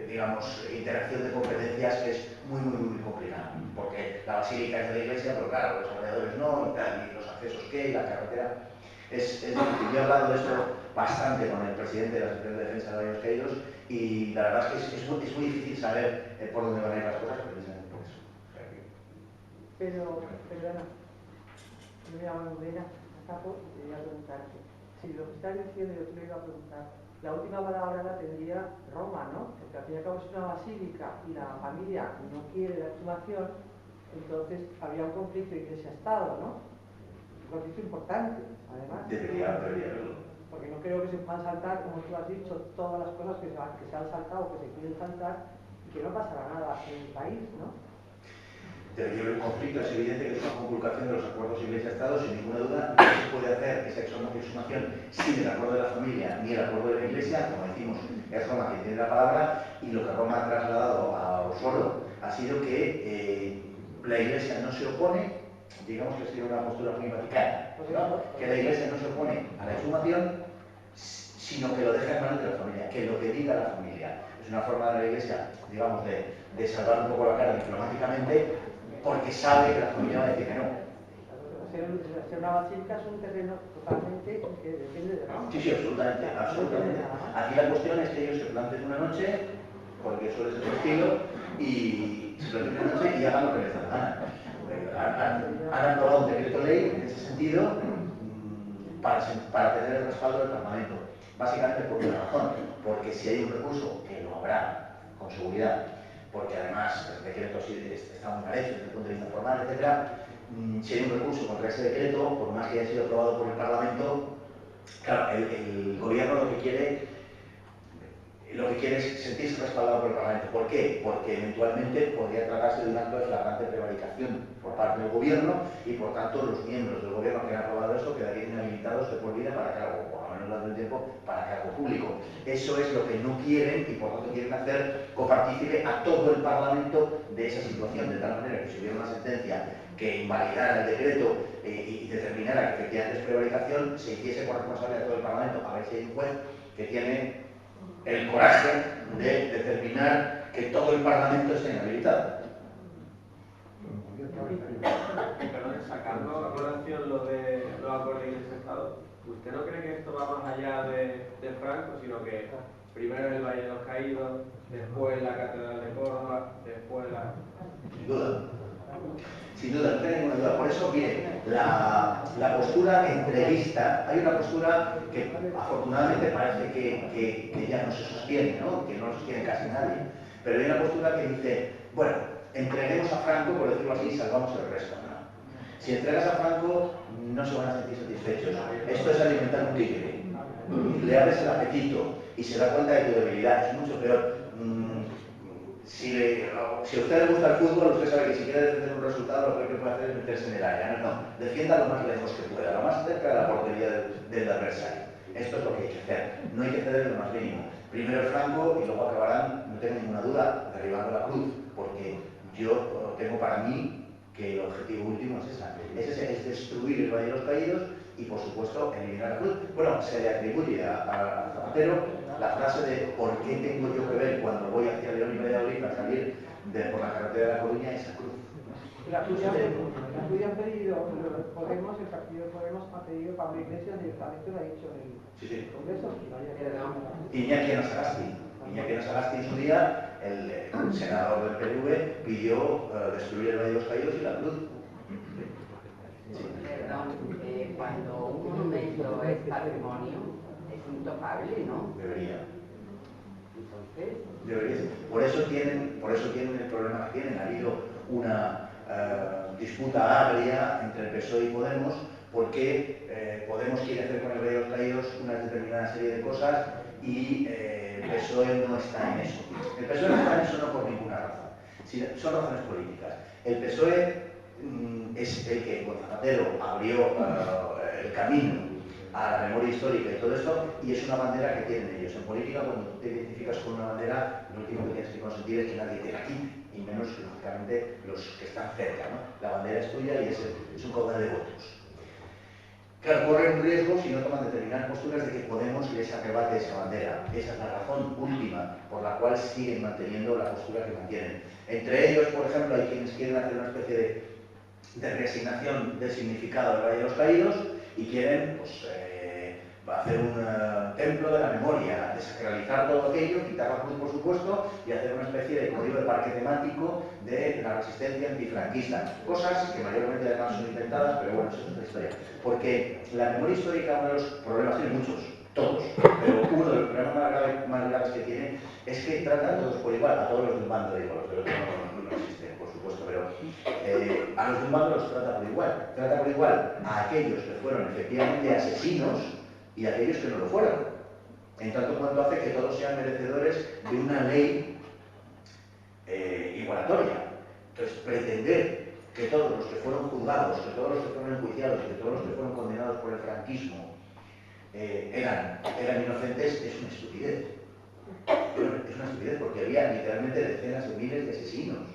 digamos, interacción de competencias que es muy complicada. Porque la basílica es de la iglesia, pero claro, los alrededores no, y tal, y los accesos qué, y la carretera. Es difícil. Yo he hablado de esto bastante con el presidente de la Secretaría de Defensa de los Valles Caídos y la verdad es que es muy difícil saber por dónde van a ir las cosas, precisamente por eso. O sea que... Pero, perdona, me llamo Almudena, Tapo, y quería preguntarte. Si lo que estás diciendo, yo te lo iba a preguntar, la última palabra la tendría Roma, ¿no? Porque al fin y al cabo es una basílica y la familia no quiere la exhumación, entonces habría un conflicto iglesia-estado, ¿no? Un conflicto importante, además. Debería haberlo. Porque no creo que se puedan saltar, como tú has dicho, todas las cosas que se han saltado o que se quieren saltar y que no pasará nada en el país, ¿no? Debería haber un conflicto, es evidente que es una conculcación de los acuerdos Iglesia-Estado, sin ninguna duda. No se puede hacer esa exhumación sin el acuerdo de la familia ni el acuerdo de la Iglesia. Como decimos, es Roma quien tiene la palabra, y lo que Roma ha trasladado a Osoro ha sido que la Iglesia no se opone, digamos que ha sido una postura muy vaticana, ¿no? Que la Iglesia no se opone a la exhumación, sino que lo deja en manos de la familia, que lo que diga la familia. Es una forma de la Iglesia, digamos, de salvar un poco la cara diplomáticamente, porque sabe que la familia va a decir que no. Ser una basílica es un terreno totalmente que depende de Roma. Sí, absolutamente. Aquí la cuestión es que ellos se planten una noche, porque suele ser su estilo, y se planten una noche y hagan lo que les da la gana. Han aprobado un decreto ley en ese sentido para tener el respaldo del Parlamento. Básicamente por una razón, porque si hay un recurso, que lo habrá con seguridad, porque además el decreto está muy mal hecho desde el punto de vista formal, etc. Si hay un recurso contra ese decreto, por más que haya sido aprobado por el Parlamento, claro, el gobierno lo que quiere es sentirse respaldado por el Parlamento. ¿Por qué? Porque eventualmente podría tratarse de un acto de flagrante prevaricación por parte del gobierno y por tanto los miembros del gobierno que han aprobado eso quedarían inhabilitados de por vida para que algo, por lo menos menos durante un tiempo, para cargo público. Eso es lo que no quieren y por lo tanto quieren hacer copartícipe a todo el Parlamento de esa situación, de tal manera que si hubiera una sentencia que invalidara el decreto y determinara que efectivamente es prevaricación, se hiciese por responsabilidad de todo el Parlamento. A ver si hay un juez que tiene el coraje de determinar que todo el Parlamento esté inhabilitado. Perdón, sacando a colación lo de los acuerdos de Iglesia-Estado, ¿usted no cree que esto va más allá de Franco, sino que primero el Valle de los Caídos, después la Catedral de Córdoba, después la... Sin duda. Sin duda, no tengo ninguna duda. Por eso, mire, la postura entrevista, hay una postura que afortunadamente parece que ya no se sostiene, ¿no? Que no lo sostiene casi nadie. Pero hay una postura que dice, bueno, entreguemos a Franco, por decirlo así, y salvamos el resto, ¿no? Si entregas a Franco, no se van a sentir satisfechos. Esto es alimentar un tigre. Le abres el apetito y se da cuenta de tu debilidad. Es mucho peor. Si a usted le gusta el fútbol, usted sabe que si quiere defender un resultado, lo peor que puede hacer es meterse en el área. No, defienda lo más lejos que pueda, lo más cerca de la portería del adversario. Esto es lo que hay que hacer. No hay que ceder lo más mínimo. Primero el Franco y luego acabarán, no tengo ninguna duda, derribando la cruz, porque yo tengo para mí que el objetivo último es ese, es destruir el Valle de los Caídos y, por supuesto, eliminar la cruz. Bueno, se le atribuye a Zapatero la frase de ¿por qué tengo yo que ver cuando voy hacia León y Valladolid para salir por la carretera de La Coruña esa cruz? La tuya han pedido, Podemos, el partido Podemos ha pedido Pablo Iglesias directamente, lo ha dicho en el Congreso. Iñaki Anasagasti en su día, el senador del PNV, pidió destruir el Valle de los Caídos y la cruz. Perdón, cuando un monumento es patrimonio, es intocable, ¿no? Debería. Entonces... Debería ser. Por eso tienen el problema que tienen. Ha habido una disputa agria entre el PSOE y Podemos, porque Podemos quiere hacer con el Valle de los Caídos una determinada serie de cosas y el PSOE no está en eso. El PSOE no está en eso no por ninguna razón, son razones políticas. El PSOE es el que con Zapatero abrió el camino a la memoria histórica y todo esto, y es una bandera que tienen ellos. En política, cuando tú te identificas con una bandera, lo último que tienes que consentir es que nadie te la quite, y menos, lógicamente, los que están cerca, ¿no? La bandera es tuya y es un caudal de votos. Claro, corren riesgo si no toman determinadas posturas de que Podemos les arrebate esa bandera. Esa es la razón última por la cual siguen manteniendo la postura que mantienen. Entre ellos, por ejemplo, hay quienes quieren hacer una especie de reasignación del significado del Valle de los Caídos y quieren pues, hacer un templo de la memoria, desacralizar todo aquello, quitar la cruz por supuesto y hacer una especie de código de parque temático de la resistencia antifranquista. Cosas que mayormente además son inventadas, pero bueno, eso es otra historia. Porque la memoria histórica, uno de los problemas, tiene muchos, todos, pero uno de los problemas más graves que tiene es que trata a todos por igual, a todos los de un bando, digo, los de otro no existen, por supuesto, pero a los de un bando los trata por igual a aquellos que fueron efectivamente asesinos y a aquellos que no lo fueron, en tanto cuanto hace que todos sean merecedores de una ley igualatoria. Entonces, pretender que todos los que fueron juzgados, que todos los que fueron enjuiciados, que todos los que fueron condenados por el franquismo eran inocentes es una estupidez. Es una estupidez porque había literalmente decenas de miles de asesinos.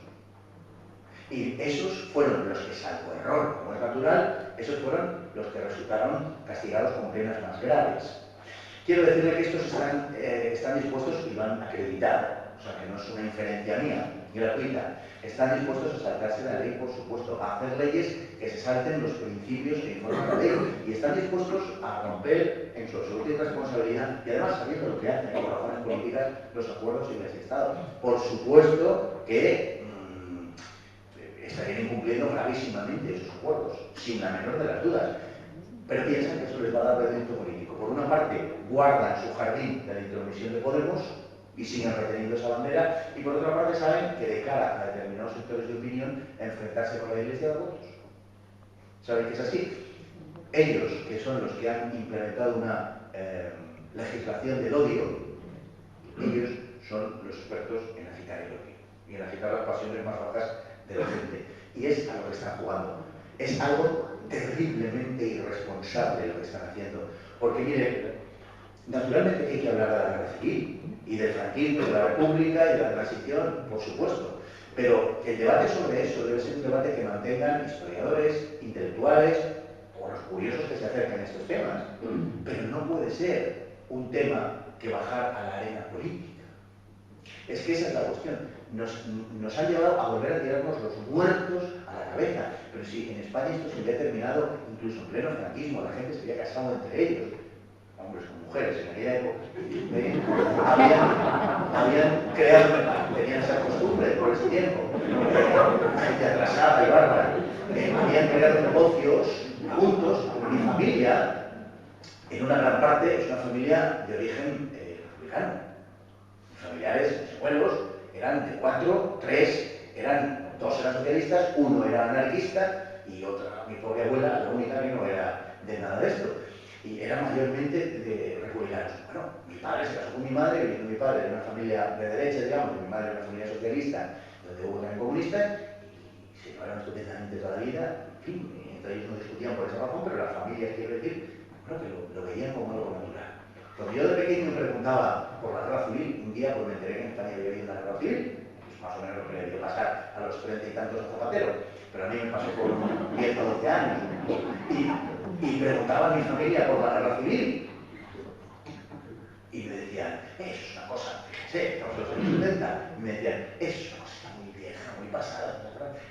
Y esos fueron los que, salvo error, como es natural, esos fueron los que resultaron castigados con penas más graves. Quiero decirle que estos están dispuestos y lo han acreditado, o sea que no es una inferencia mía, gratuita. Están dispuestos a saltarse la ley, por supuesto, a hacer leyes que se salten los principios que informan la ley. Y están dispuestos a romper en su absoluta irresponsabilidad y además sabiendo lo que hacen por razones políticas los acuerdos Iglesia-Estado. Por supuesto que estarían incumpliendo gravísimamente esos acuerdos, sin la menor de las dudas. Pero piensan que eso les va a dar rendimiento político. Por una parte, guardan su jardín de la intromisión de Podemos y siguen reteniendo esa bandera, y por otra parte saben que de cara a determinados sectores de opinión, enfrentarse con la Iglesia da votos. ¿Saben que es así? Ellos, que son los que han implementado una legislación del odio, ellos son los expertos en agitar el odio y en agitar las pasiones más bajas de la gente. Y es a lo que están jugando. Es algo terriblemente irresponsable lo que están haciendo. Porque mire, Naturalmente que hay que hablar de la guerra civil y del franquismo, de la república y de la transición, por supuesto. Pero el debate sobre eso debe ser un debate que mantengan historiadores, intelectuales o los curiosos que se acercan a estos temas. Pero no puede ser un tema que bajar a la arena política. Es que esa es la cuestión. Nos han llevado a volver a tirarnos los muertos a la cabeza. Pero si en España esto se había terminado incluso en pleno franquismo, la gente se había casado entre ellos, hombres con mujeres en aquella época, habían creado, tenían esa costumbre por ese tiempo, gente atrasada y bárbara, habían creado negocios juntos, con mi familia, en una gran parte es una familia de origen republicano. Mis familiares, mis abuelos, eran de 4, 3, dos eran socialistas, uno era anarquista y otra, mi pobre abuela, la única que no era de nada de esto. Y eran mayormente de republicanos. Bueno, mi padre se casó con mi madre, mi padre era una familia de derecha, digamos, y mi madre era una familia socialista, donde hubo también comunistas, y se llevaron estupendamente toda la vida, en fin, entre ellos no discutían por esa razón, pero las familias, quiero decir, bueno, que lo veían como algo natural. Cuando yo de pequeño me preguntaba por la guerra civil, un día pues me enteré que en España había habido una guerra civil, pues más o menos lo que le debió pasar a los 30 y tantos a Zapatero, pero a mí me pasó por 10 o 12 años. Y preguntaba a mi familia por la guerra civil. Y me decían, eso es una cosa, fíjese, estamos en los años 70, y me decían, eso es una cosa muy vieja, muy pasada,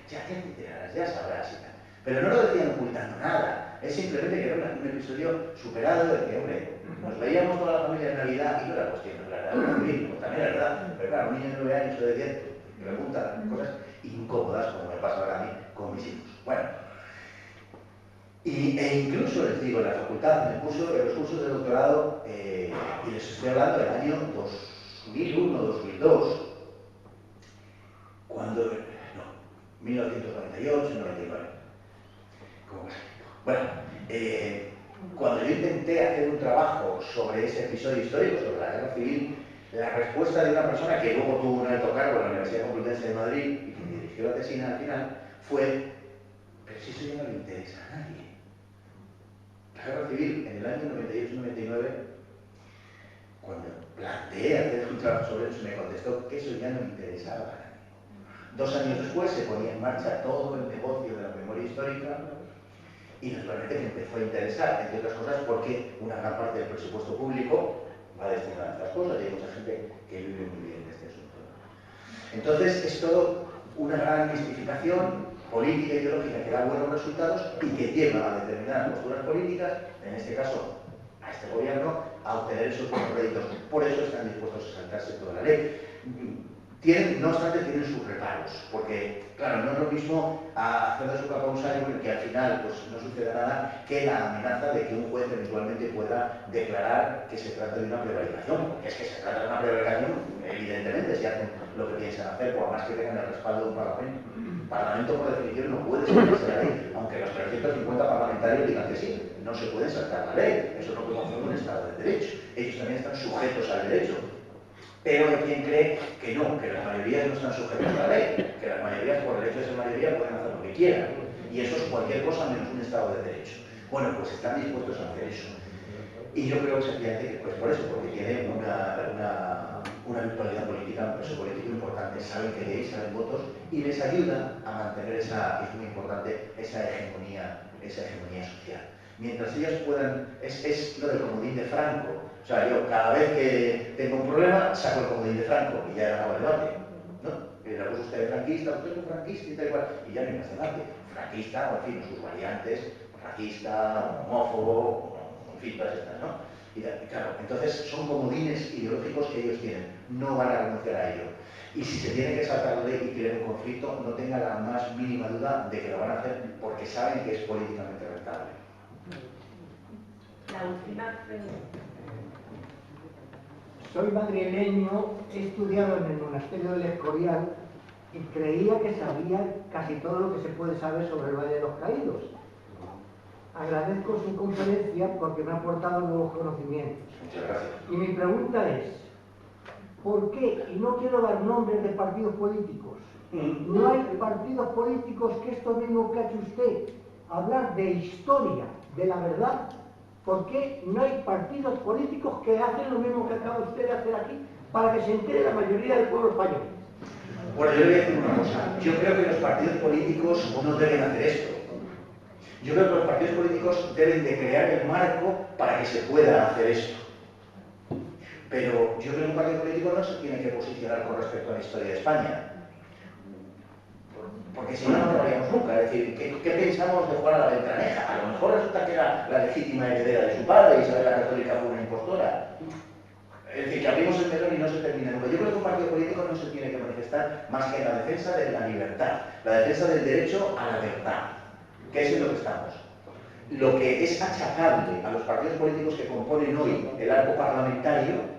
ya te enterarás, ya sabrás y tal. Pero no lo decían ocultando nada, es simplemente que era un episodio superado de que, hombre, nos veíamos toda la familia en Navidad y no era cuestión de la guerra civil, pues también era verdad, pero claro, un niño de 9 años o de 10 pregunta cosas incómodas, como me pasa ahora a mí con mis hijos. Bueno, e incluso les digo, en la facultad, en los cursos de doctorado, y les estoy hablando del año 2001, 2002, cuando, no, 1998, 99, ¿cómo pasa? Bueno, cuando yo intenté hacer un trabajo sobre ese episodio histórico, sobre la guerra civil, la respuesta de una persona que luego tuvo un alto cargo en la Universidad Complutense de Madrid y que dirigió la tesina al final, fue, pero si eso ya no le interesa a nadie. La guerra civil, en el año 98-99, cuando planteé hacer un trabajo sobre eso, me contestó que eso ya no me interesaba a nadie. 2 años después se ponía en marcha todo el negocio de la memoria histórica y naturalmente me empezó a interesar, entre otras cosas, porque una gran parte del presupuesto público va destinado a estas cosas y hay mucha gente que vive muy bien de este asunto. Entonces, es todo una gran mistificación política y ideológica que da buenos resultados y que lleva a determinadas posturas políticas, en este caso a este gobierno, a obtener esos buenos réditos. Por eso están dispuestos a saltarse toda la ley. No obstante, tienen sus reparos, porque, claro, no es lo mismo hacer de su causario que al final pues, no suceda nada que la amenaza de que un juez eventualmente pueda declarar que se trata de una prevaricación, porque es que se trata de una prevaricación, evidentemente, si hacen lo que piensan hacer, por más que tengan el respaldo de un parlamento. El Parlamento, por definición, no puede saltarse la ley, aunque los 350 parlamentarios digan que sí, no se puede saltar la ley, eso es lo que conforma un Estado de Derecho. Ellos también están sujetos al derecho. Pero hay quien cree que no, que las mayorías no están sujetas a la ley, que las mayorías por el hecho de ser mayoría pueden hacer lo que quieran. Y eso es cualquier cosa menos un Estado de Derecho. Bueno, pues están dispuestos a hacer eso. Y yo creo que sencillamente, pues por eso, porque tiene una virtualidad política, un peso político importante, saben que de ahí salen votos y les ayuda a mantener esa, es muy importante, esa hegemonía social. Mientras ellas puedan, es lo del comodín de Franco. O sea, yo cada vez que tengo un problema saco el comodín de Franco y ya he ganado el debate, ¿no? Le puso usted de franquista, usted es un franquista y tal y cual, y ya no hay más debate. Franquista, o en fin, sus variantes, racista, homófobo, en fin, todas estas, ¿no? Y claro, entonces son comodines ideológicos que ellos tienen, no van a renunciar a ello. Y si se tiene que saltar la ley y tienen un conflicto, no tenga la más mínima duda de que lo van a hacer porque saben que es políticamente rentable. La última pregunta. Soy madrileño, he estudiado en el monasterio del Escorial y creía que sabía casi todo lo que se puede saber sobre el Valle de los Caídos. Agradezco su conferencia porque me ha aportado nuevos conocimientos. Muchas gracias. Y mi pregunta es, ¿por qué? Y no quiero dar nombres de partidos políticos. No hay partidos políticos que esto mismo que ha hecho usted, hablar de historia, de la verdad, ¿por qué no hay partidos políticos que hacen lo mismo que acaba usted de hacer aquí para que se entere la mayoría del pueblo español? Bueno, yo le voy a decir una cosa. Yo creo que los partidos políticos no deben hacer esto. Yo creo que los partidos políticos deben de crear el marco para que se pueda hacer esto. Pero yo creo que un partido político no se tiene que posicionar con respecto a la historia de España. Porque si no, no lo haríamos nunca. Es decir, ¿qué pensamos de Juana la Beltraneja? A lo mejor resulta que era la legítima heredera de su padre, Isabel la Católica fue una impostora. Es decir, que abrimos el melón y no se termina nunca. Yo creo que un partido político no se tiene que manifestar más que en la defensa de la libertad, la defensa del derecho a la verdad, que es en lo que estamos. Lo que es achacable a los partidos políticos que componen hoy el arco parlamentario,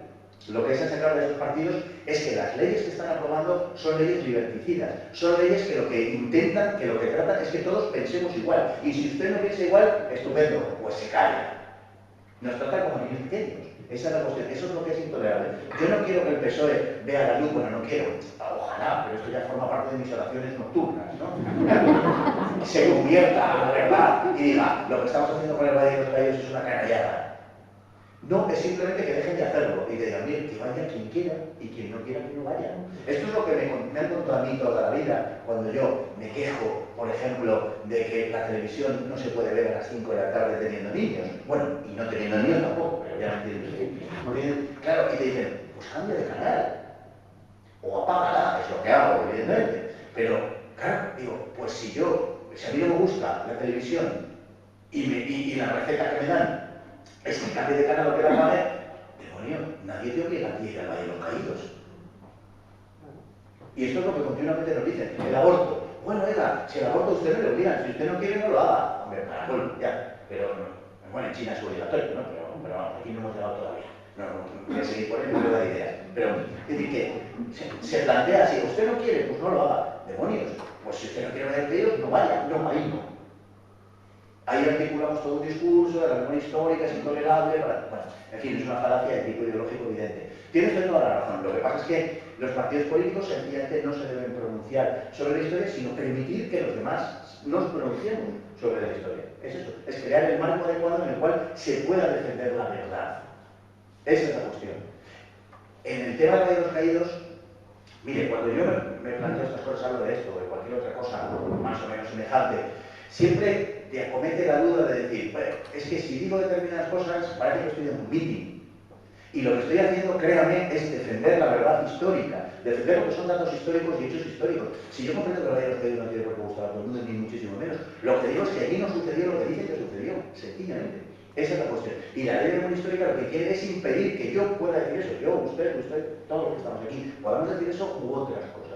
lo que es achacable a estos partidos es que las leyes que están aprobando son leyes liberticidas, son leyes que lo que intentan, que lo que tratan es que todos pensemos igual. Y si usted no piensa igual, estupendo, pues se calla. Nos trata como niños pequeños. Esa es la cuestión, eso es lo que es intolerable. Yo no quiero que el PSOE vea la luz, bueno, no quiero, ojalá, pero esto ya forma parte de mis oraciones nocturnas, ¿no? Se convierta a la verdad y diga, lo que estamos haciendo con el Valle de los Caídos es una canallada. No, es simplemente que dejen de hacerlo y que digan, bien, que vaya quien quiera y quien no quiera que no vaya. Esto es lo que me han contado a mí toda la vida, cuando yo me quejo, por ejemplo, de que la televisión no se puede ver a las 5 de la tarde teniendo niños. Bueno, y no teniendo niños tampoco, pero ya me entiendes. Claro, y te dicen, pues cambia de canal. O apágala, es lo que hago, evidentemente. Pero, claro, digo, pues si a mí no me gusta la televisión y la receta que me dan es que cambie de canal lo que la apague, demonio, nadie te obliga a ti a ir al Valle de los Caídos. Y esto es lo que continuamente nos dicen. El aborto. Bueno, oiga, si el aborto usted no le obliga, si usted no quiere, no lo haga. Hombre, bueno, ya, pero bueno, en China es obligatorio, ¿no? Pero vamos, aquí no hemos llegado todavía. No voy a seguir por ahí, no voy a dar ideas. Pero, es decir, que se plantea así, usted no quiere, pues no lo haga. Demonios, pues si usted no quiere ver ellos, no vaya, no, ahí no. Ahí articulamos todo un discurso de la memoria histórica, es intolerable, bueno, en fin, es una falacia de tipo ideológico evidente. Tiene usted toda la razón, lo que pasa es que los partidos políticos sencillamente no se deben pronunciar sobre la historia, sino permitir que los demás nos pronunciemos sobre la historia. Es eso, es crear el marco adecuado en el cual se pueda defender la verdad. Esa es la cuestión. En el tema de los caídos, mire, cuando yo me planteo estas cosas, hablo de esto o de cualquier otra cosa más o menos semejante, siempre te acomete la duda de decir, bueno, es que si digo determinadas cosas, parece que estoy en un meeting. Y lo que estoy haciendo, créame, es defender la verdad histórica, defender lo que son datos históricos y hechos históricos. Si yo comprendo que lo haya ustedes no tiene por qué gustar a todo el mundo, ni muchísimo menos, lo que digo es que allí no sucedió lo que dicen que sucedió, sencillamente. Esa es la cuestión. Y la ley de memoria histórica lo que quiere es impedir que yo pueda decir eso, yo, usted, todos los que estamos aquí, podamos decir eso u otras cosas.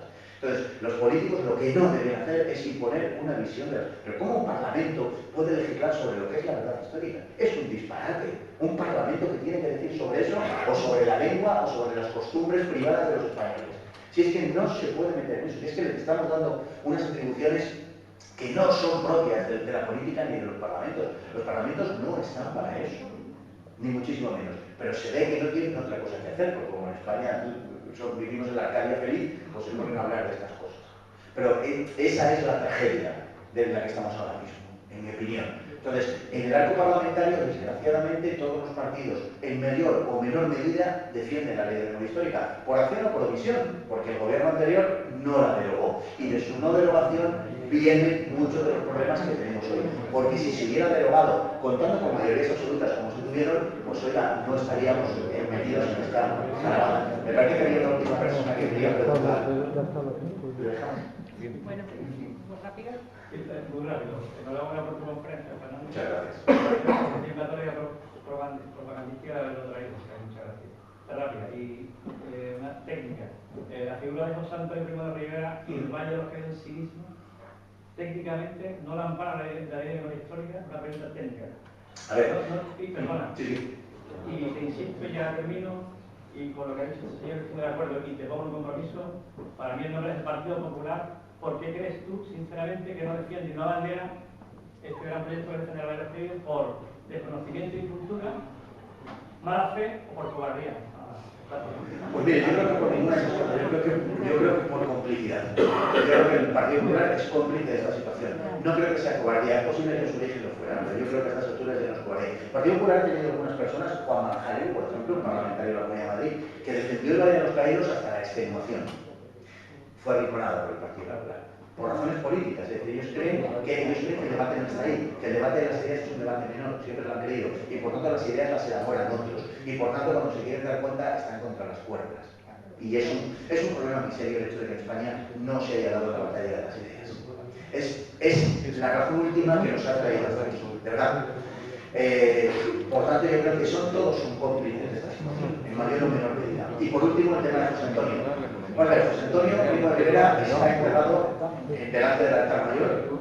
Entonces, los políticos lo que no deben hacer es imponer una visión de la... Pero ¿cómo un parlamento puede legislar sobre lo que es la verdad histórica? Es un disparate. Un parlamento que tiene que decir sobre eso, o sobre la lengua, o sobre las costumbres privadas de los españoles. Si es que no se puede meter en eso, si es que les estamos dando unas atribuciones que no son propias de la política ni de los parlamentos. Los parlamentos no están para eso, ni muchísimo menos. Pero se ve que no tienen otra cosa que hacer, porque como en España vivimos en la Arcadia feliz, pues se ponen a hablar de estas cosas. Pero esa es la tragedia de la que estamos ahora mismo, en mi opinión. Entonces, en el arco parlamentario, desgraciadamente, todos los partidos, en mayor o menor medida, defienden la ley de memoria histórica, por acción o por omisión, porque el gobierno anterior no la derogó. Y de su no derogación vienen muchos de los problemas que tenemos hoy. Porque si se hubiera derogado, contando con mayorías absolutas como se tuvieron, pues oiga, no estaríamos metidos en esta caravana. Me parece que había una última persona que quería preguntar. Bueno, muy rápido. Muy rápido. Enhorabuena por tu conferencia, Fernando. Muchas gracias. Convocatoria propagandística de lo traído. Muchas gracias. Rápida y una técnica. La figura de José Antonio Primo de Rivera y el Valle de los Caídos en sí mismo, técnicamente, no la ampara la ley de memoria histórica, una pregunta técnica. A ver. Perdona. Sí. Y te insisto, ya termino, y con lo que ha dicho el señor estoy de acuerdo, y te pongo un compromiso, para mí el nombre del Partido Popular. ¿Por qué crees tú, sinceramente, que no defiende una bandera este gran proyecto que defender la Valle por desconocimiento y cultura, mala fe o por cobardía? Pues mire, yo creo que por ninguna de esas cosas, yo creo que por complicidad. Yo creo que el Partido Popular es cómplice de esta situación. No creo que sea cobardía, es posible que en su origen lo fuera, pero yo creo que a estas alturas ya no es cobardía. El Partido Popular ha tenido algunas personas, Juan Manjarel, por ejemplo, un parlamentario de la Comunidad de Madrid, que defendió el Valle de los Caídos hasta la extenuación. Fue arrinconado por el Partido Popular, por razones políticas. Es decir, ellos creen que el debate no está ahí, que el debate de las ideas es un debate menor, siempre lo han creído, y por tanto las ideas las elaboran otros, y por tanto cuando se quieren dar cuenta están contra las cuerdas. Y es un problema muy serio el hecho de que en España no se haya dado la batalla de las ideas. Es la razón última que nos ha traído hasta aquí, de verdad. Por tanto, yo creo que todos son cómplices de esta situación, en mayor o menor medida. Y por último, el tema de José Antonio. Bueno, José Antonio Primo de Rivera está enterrado delante del altar mayor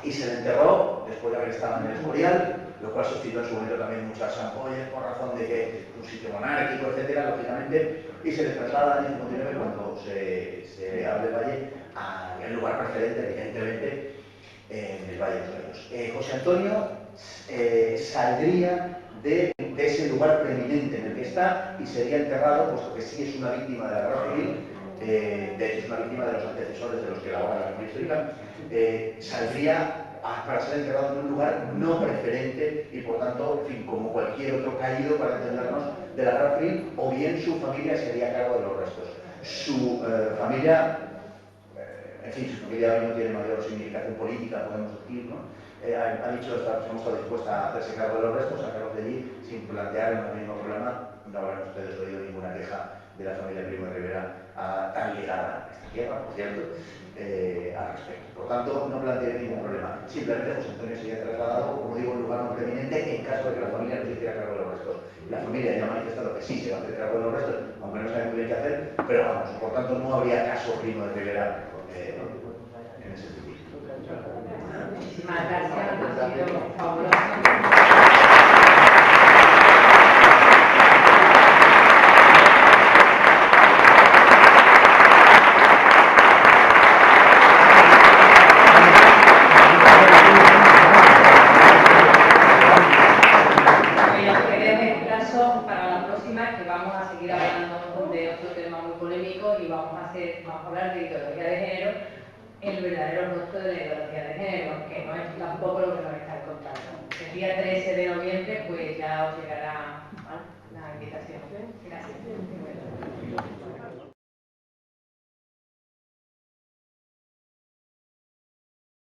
y se le enterró después de haber estado en el Escorial, lo cual suscitó en su momento también muchas ampollas por razón de que un sitio monárquico, etcétera, lógicamente, y se le traslada en el 59 cuando se abre el valle al lugar preferente, evidentemente, en el Valle de los Caídos. José Antonio saldría de ese lugar preeminente en el que está y sería enterrado, puesto que sí es una víctima de la guerra civil, de hecho es una víctima de los antecesores de los que elaboran la memoria histórica, saldría para ser enterrado en un lugar no preferente y por tanto, en fin, como cualquier otro caído, para entendernos, de la guerra civil, o bien su familia se haría cargo de los restos. Su familia, en fin, su familia no tiene mayor significación política, podemos decir, ¿no? Ha dicho que estamos dispuestos a hacerse cargo de los restos, sacarlos de allí, sin plantear el mismo problema. No habrán ustedes oído ninguna queja de la familia Primo de Rivera tan ligada a esta tierra, por cierto, al respecto. Por tanto, no plantearé ningún problema. Simplemente José Antonio sería trasladado, como digo, a un lugar no preeminente en caso de que la familia no se hiciera cargo de los restos. La familia ya ha manifestado que sí se va a hacer cargo de los restos, aunque no sabe muy bien qué hacer, pero vamos, por tanto no habría caso Primo de Rivera en ese sentido. Muchísimas gracias, ha sido fabuloso. Vamos a hablar de ideología de género, el verdadero rostro de la ideología de género, que no es tampoco lo que nos están contando. El día 13 de noviembre pues ya os llegará la invitación. Gracias.